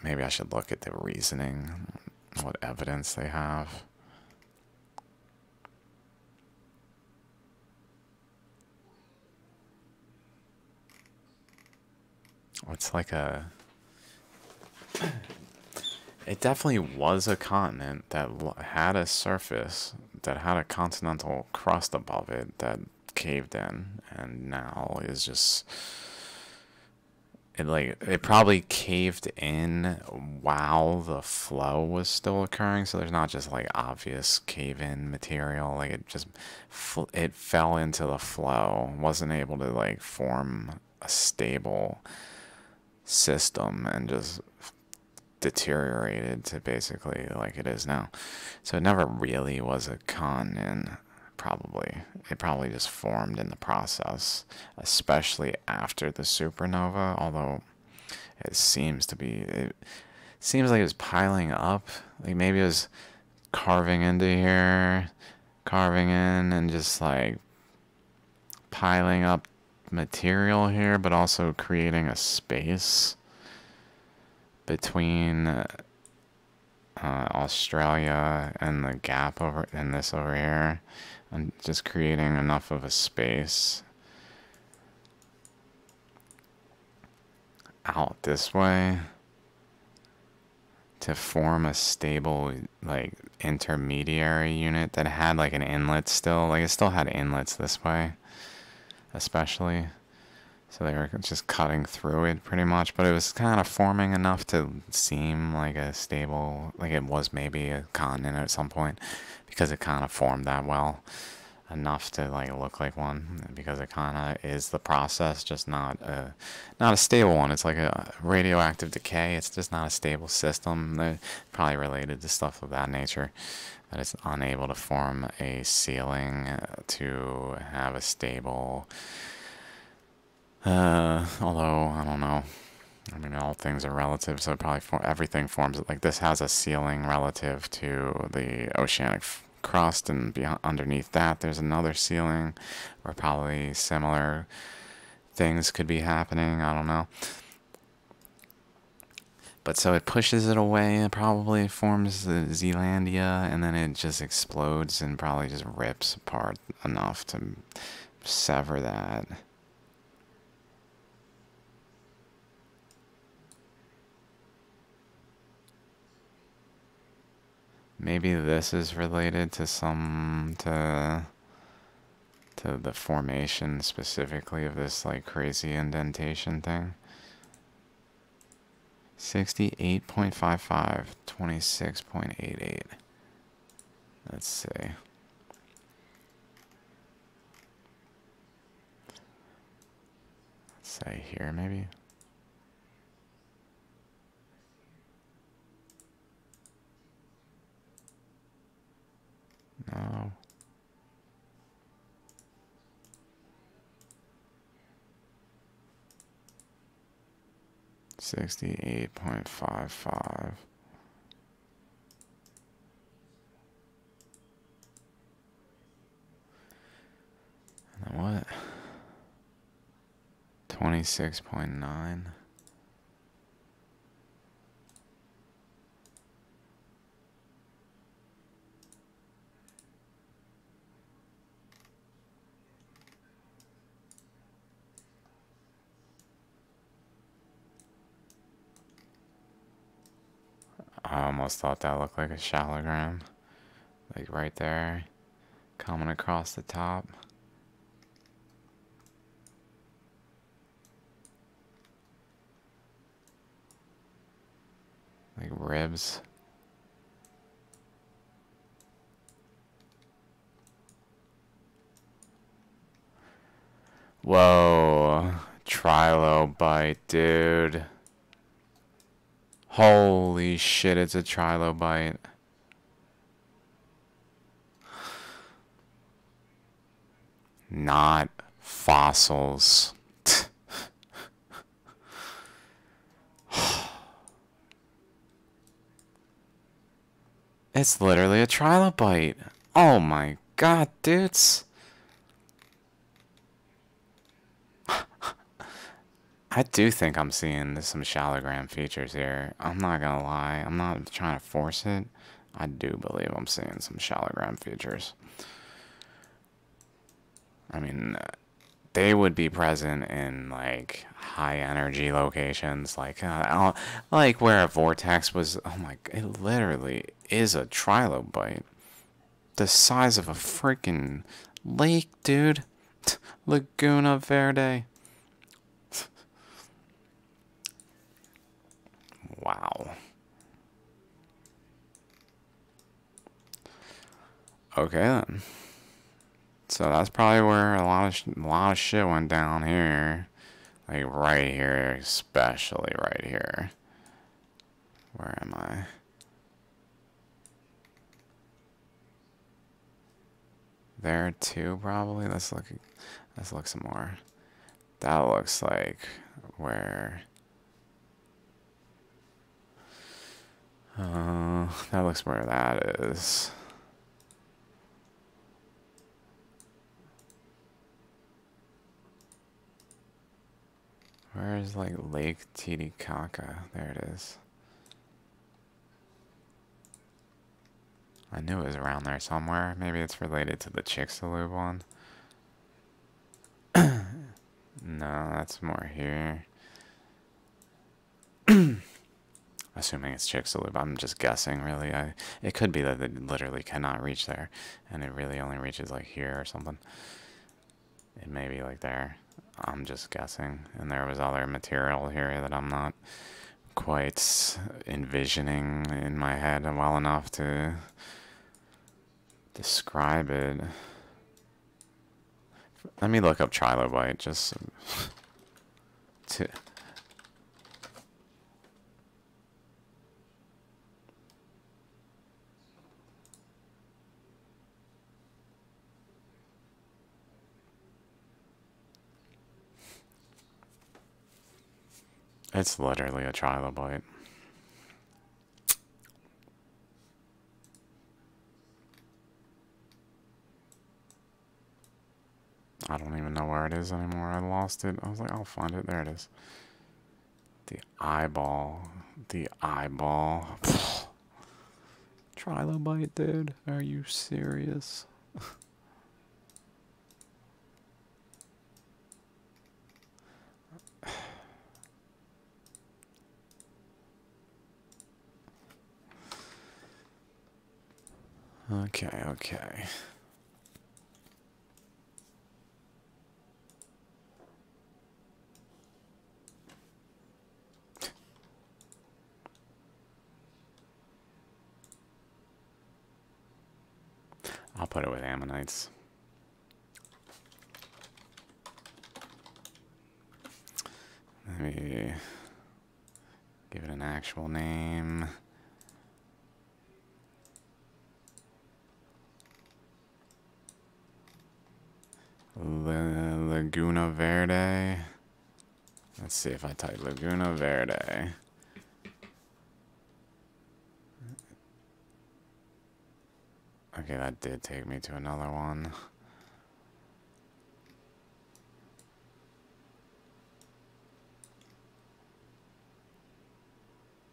maybe I should look at the reasoning, what evidence they have. It's like it definitely was a continent that had a surface, that had a continental crust above it that caved in, and now is just... It probably caved in while the flow was still occurring, so there's not just like obvious cave-in material. Like it fell into the flow, wasn't able to like form a stable system, and just deteriorated to basically like it is now. So it never really was a continent. It probably just formed in the process, especially after the supernova, although it seems like it was piling up. Like maybe it was carving into here, carving in, and just like piling up material here, but also creating a space between Australia and the gap this over here. And just creating enough of a space out this way to form a stable like intermediary unit that had like an inlet still. Like it still had inlets this way, especially. So they were just cutting through it pretty much, but it was kind of forming enough to seem like a stable, like it was maybe a continent at some point, because it kind of formed that well enough to like look like one, because it kind of is the process, just not a stable one. It's like a radioactive decay. It's just not a stable system. They're probably related to stuff of that nature, that it's unable to form a ceiling to have a stable... although, I don't know. I mean, all things are relative, so probably everything forms... Like, this has a ceiling relative to the oceanic crust, and underneath that, there's another ceiling, where probably similar things could be happening. I don't know. But so it pushes it away, and probably forms the Zealandia, and then it just explodes and probably just rips apart enough to sever that. Maybe this is related to to the formation specifically of this like crazy indentation thing. 68.55, 26.88. Let's see. Let's say here, maybe. No. $68.55. And then what? 26.9. I almost thought that looked like a shallogram. Like right there. Coming across the top. Like ribs. Whoa. Trilobite, dude. Holy shit, it's a trilobite. Not fossils. It's literally a trilobite. Oh my god, dudes. I do think I'm seeing some shallogram features here. I'm not gonna lie. I'm not trying to force it. I do believe I'm seeing some shallogram features. I mean, they would be present in like high energy locations, like where a vortex was. Oh my! It literally is a trilobite, the size of a freaking lake, dude. Laguna Verde. Wow. Okay then. So that's probably where a lot of shit went down here. Like right here, especially right here. Where am I? There too, probably. Let's look some more. That looks like where that looks where that is. Where is like Lake Titicaca? There it is. I knew it was around there somewhere. Maybe it's related to the Chicxulub one. No, that's more here. Assuming it's Chicxulub. I'm just guessing, really. It could be that it literally cannot reach there, and it really only reaches like here or something. It may be like there. I'm just guessing. And there was other material here that I'm not quite envisioning in my head well enough to describe it. Let me look up Trilobite just to... It's literally a Trilobite. I don't even know where it is anymore. I lost it. I was like, I'll find it. There it is. The eyeball. The eyeball. Trilobite, dude. Are you serious? Okay, okay. put it with ammonites. Let me give it an actual name. Laguna Verde. Let's see if I type Laguna Verde. Okay, that did take me to another one.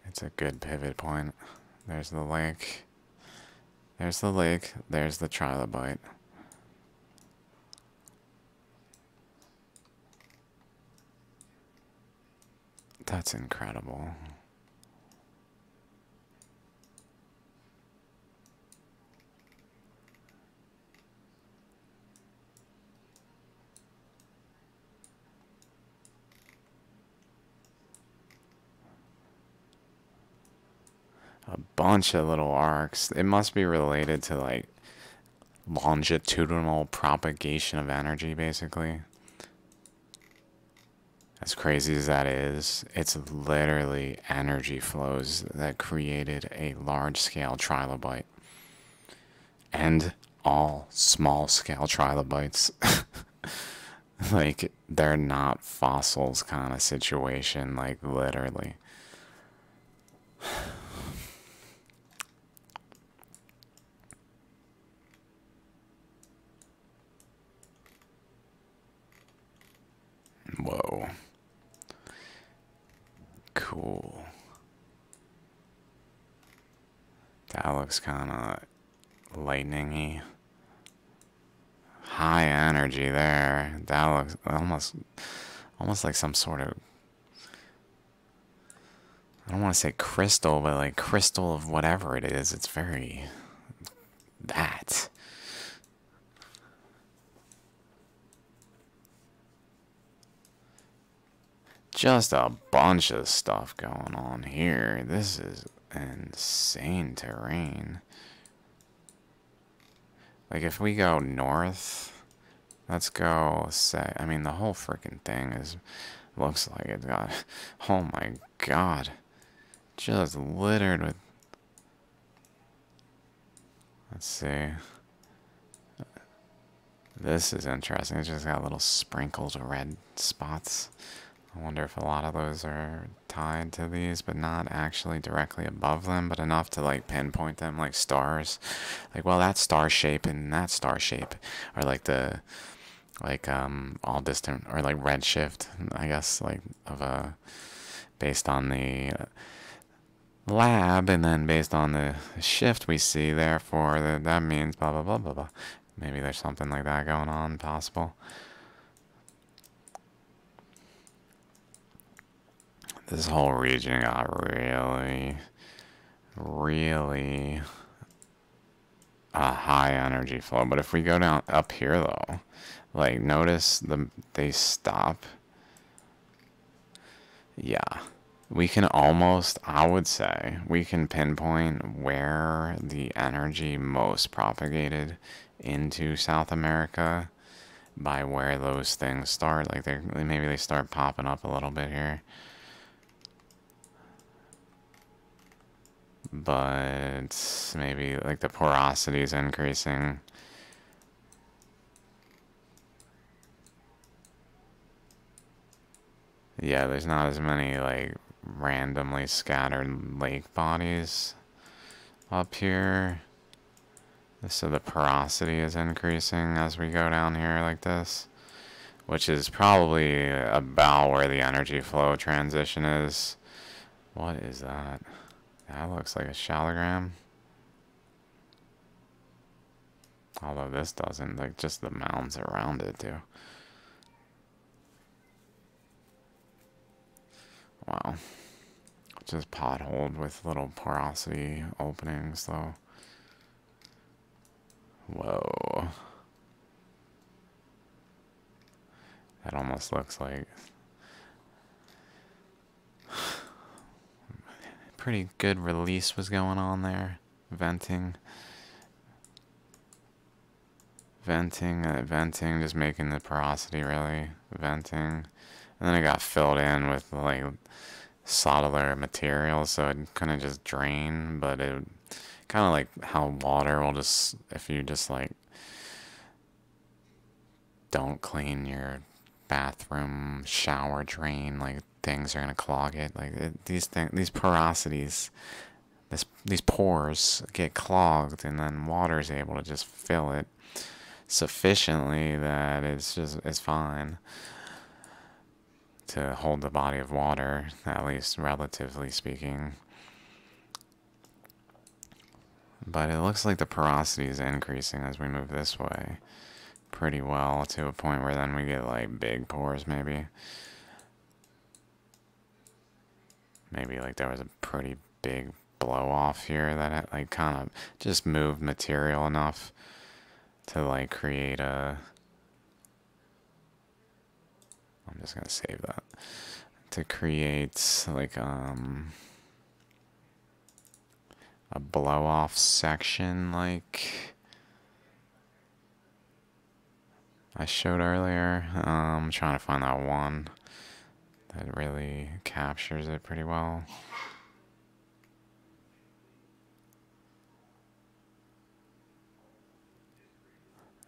It's a good pivot point. There's the lake. There's the lake. There's the Trilobite. That's incredible. A bunch of little arcs. It must be related to like longitudinal propagation of energy, basically. As crazy as that is, it's literally energy flows that created a large-scale trilobite. And all small-scale trilobites. Like, they're not fossils kind of situation, like, literally. Whoa. Cool. That looks kind of lightning-y. High energy there. That looks almost like some sort of, I don't want to say crystal, but like crystal of whatever it is. It's very that. Just a bunch of stuff going on here. This is insane terrain. Like if we go north, let's go say, I mean the whole freaking thing looks like it's got, oh my god, just littered with, let's see. This is interesting. It's just got little sprinkles of red spots. I wonder if a lot of those are tied to these, but not actually directly above them, but enough to like pinpoint them like stars. Like, well, that star shape and that star shape are like the, like, all distant, or like redshift, I guess, like, of a, based on the lab, and then based on the shift we see, therefore, that means blah, blah, blah, blah, blah. Maybe there's something like that going on, possible. This whole region got really a high energy flow. But if we go down up here though, like notice they stop. Yeah, we can almost, I would say, we can pinpoint where the energy most propagated into South America by where those things start. Like maybe they start popping up a little bit here. But maybe like the porosity is increasing. Yeah, there's not as many like randomly scattered lake bodies up here. So the porosity is increasing as we go down here like this, which is probably about where the energy flow transition is. What is that? That looks like a shallogram. Although this doesn't, like just the mounds around it do. Wow. Just potholed with little porosity openings though. Whoa. That almost looks like pretty good release was going on there. Venting. venting, just making the porosity really venting. And then it got filled in with like solid material, so it couldn't just drain, but it kind of like how water will just, if you just like don't clean your bathroom shower drain, like things are gonna clog it. Like these porosities, these pores get clogged, and then water is able to just fill it sufficiently that it's fine to hold the body of water, at least relatively speaking. But it looks like the porosity is increasing as we move this way pretty well, to a point where then we get like big pores maybe. Maybe like there was a pretty big blow off here that had, like, kind of just moved material enough to like create a, I'm just gonna save that, to create like a blow off section like I showed earlier. I'm trying to find that one that really captures it pretty well.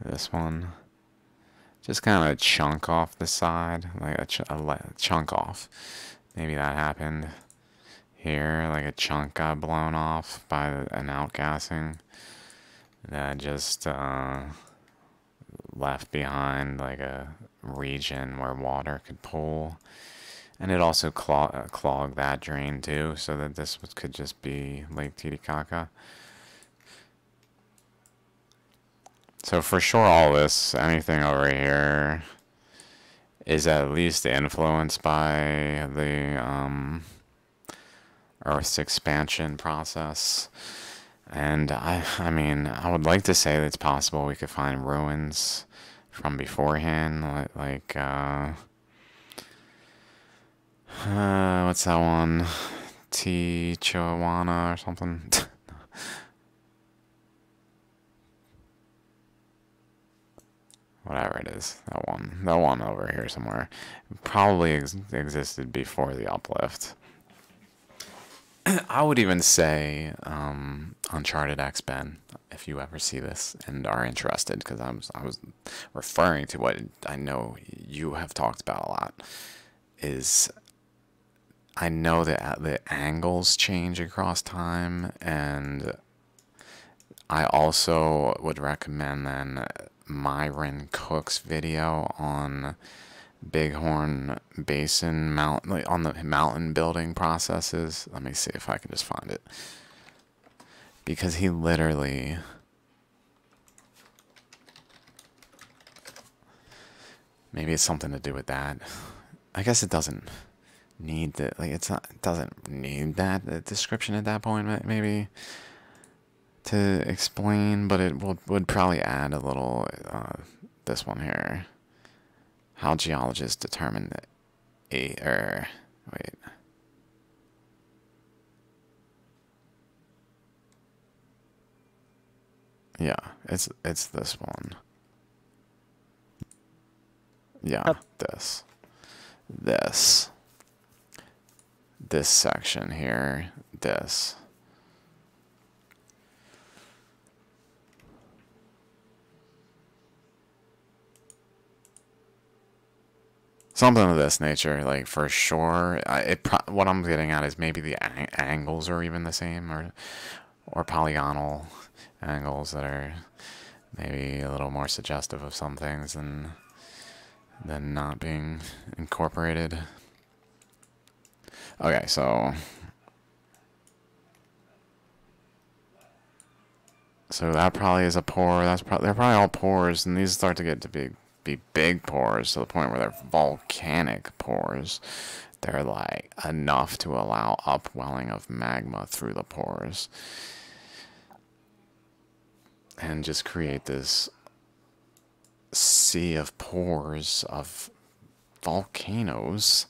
This one. Just kind of chunk off the side, like a chunk off. Maybe that happened here, like a chunk got blown off by an outgassing that just left behind like a region where water could pool. And it also clogged that drain too, so that this could just be Lake Titicaca. So for sure all this, anything over here, is at least influenced by the Earth's expansion process. And I mean, I would like to say that it's possible we could find ruins from beforehand, like what's that one? Tijuana or something? Whatever it is, that one over here somewhere, probably existed before the uplift. I would even say Uncharted X Ben, if you ever see this and are interested, because I was referring to what I know you have talked about a lot, is I know that the angles change across time, and I also would recommend then Myron Cook's video on Bighorn Basin mountain, like on the mountain building processes. Let me see if I can just find it, because he literally, maybe it's something to do with that. I guess it doesn't need that, like it doesn't need that description at that point maybe to explain, but it would probably add a little, this one here. How geologists determine wait. Yeah, it's this one. Yeah, this section here, this. Something of this nature, like, for sure. What I'm getting at is maybe the angles are even the same, or polygonal angles that are maybe a little more suggestive of some things than not being incorporated. Okay, so that probably is a pore. They're probably all pores, and these start to get to be big pores, to the point where they're volcanic pores. They're like enough to allow upwelling of magma through the pores and just create this sea of pores of volcanoes,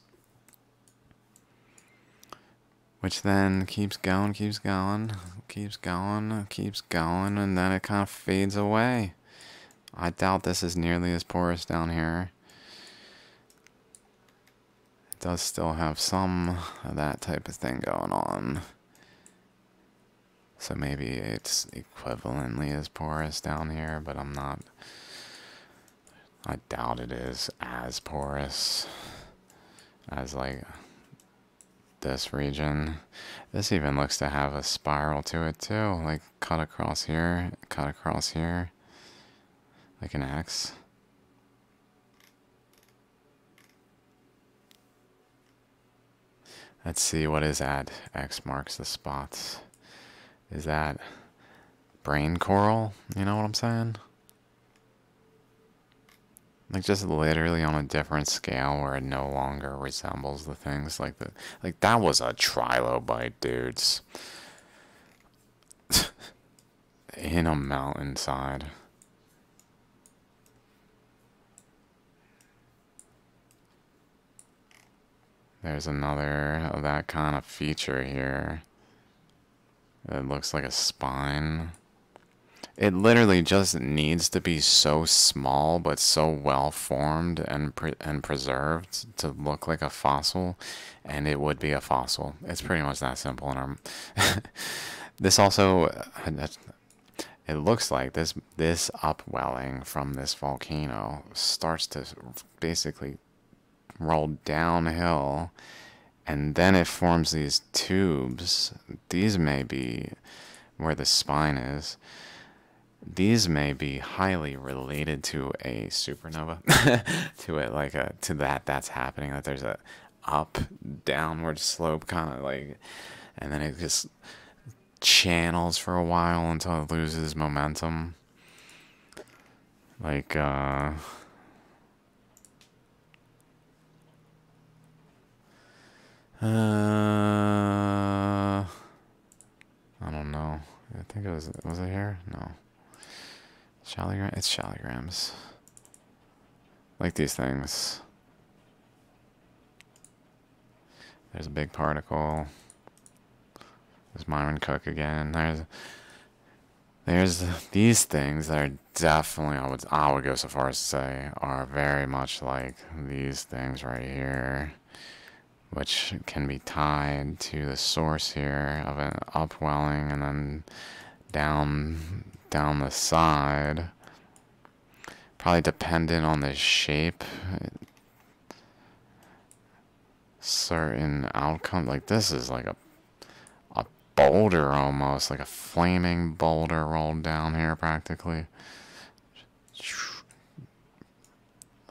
which then keeps going, and then it kind of fades away I doubt this is nearly as porous down here. It does still have some of that type of thing going on. So maybe it's equivalently as porous down here, but I doubt it is as porous as like this region. This even looks to have a spiral to it too, like cut across here, like an X. Let's see, what is that? X marks the spots. Is that brain coral? You know what I'm saying? Like just literally on a different scale where it no longer resembles the things like that was a trilobite, dudes. In a mountainside. There's another of that kind of feature here. It looks like a spine. It literally just needs to be so small but so well formed and preserved to look like a fossil, and it would be a fossil. It's pretty much that simple. And this also, it looks like this upwelling from this volcano starts to basically roll downhill, and then it forms these tubes. These may be where the spine is. These may be highly related to a supernova, to that's happening. That there's a downward slope, kind of like, and then it just channels for a while until it loses momentum. Like, I don't know. I think was it here? No. It's shalligrams. Like these things. There's a big particle. There's Myron Cook again. There's these things that are definitely, I would go so far as to say, are very much like these things right here, which can be tied to the source here of an upwelling and then down the side. Probably dependent on the shape. Certain outcome, like this is like a boulder almost, like a flaming boulder rolled down here practically.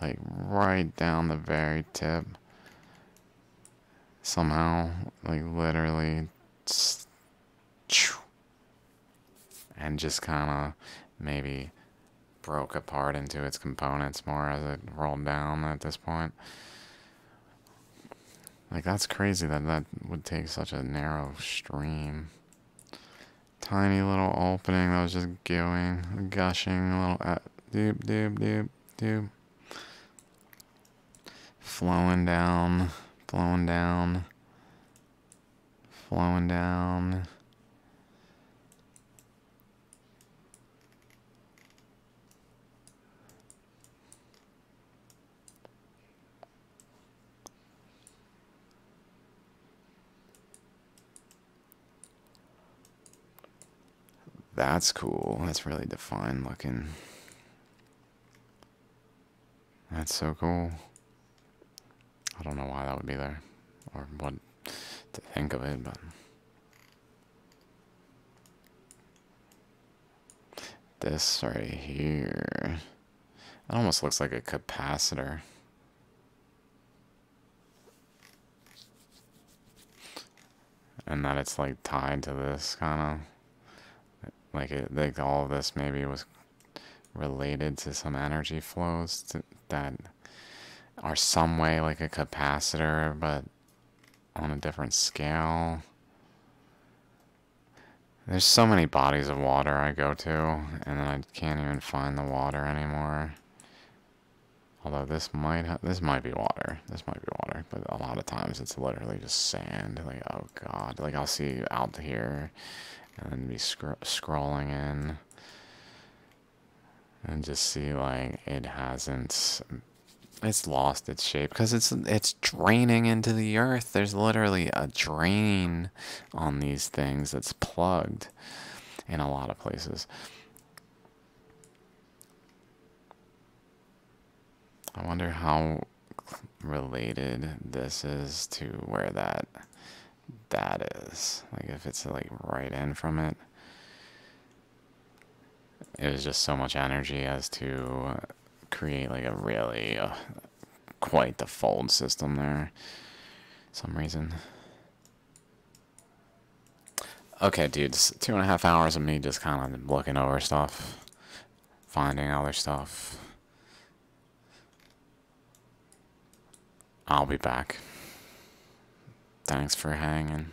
Like right down the very tip. Somehow, like literally, and just kind of maybe broke apart into its components more as it rolled down at this point. Like, that's crazy that would take such a narrow stream. Tiny little opening that was just gushing a little, doop. Flowing down. That's cool. That's really defined looking. That's so cool. I don't know why that would be there, or what to think of it, but this right here, it almost looks like a capacitor. And that it's like tied to this kind of, like all of this maybe was related to some energy flows that are some way like a capacitor, but on a different scale. There's so many bodies of water I go to, and then I can't even find the water anymore. Although this might be water. This might be water, but a lot of times it's literally just sand. Like, oh god. Like, I'll see out here, and then be scrolling in, And just see like it hasn't, it's lost its shape because it's draining into the earth. There's literally a drain on these things that's plugged in a lot of places. I wonder how related this is to where that is. Like if it's like right in from it. It was just so much energy as to create like a really quite the fold system there. Some reason. Okay, dudes, 2.5 hours of me just kind of looking over stuff, finding other stuff. I'll be back. Thanks for hanging.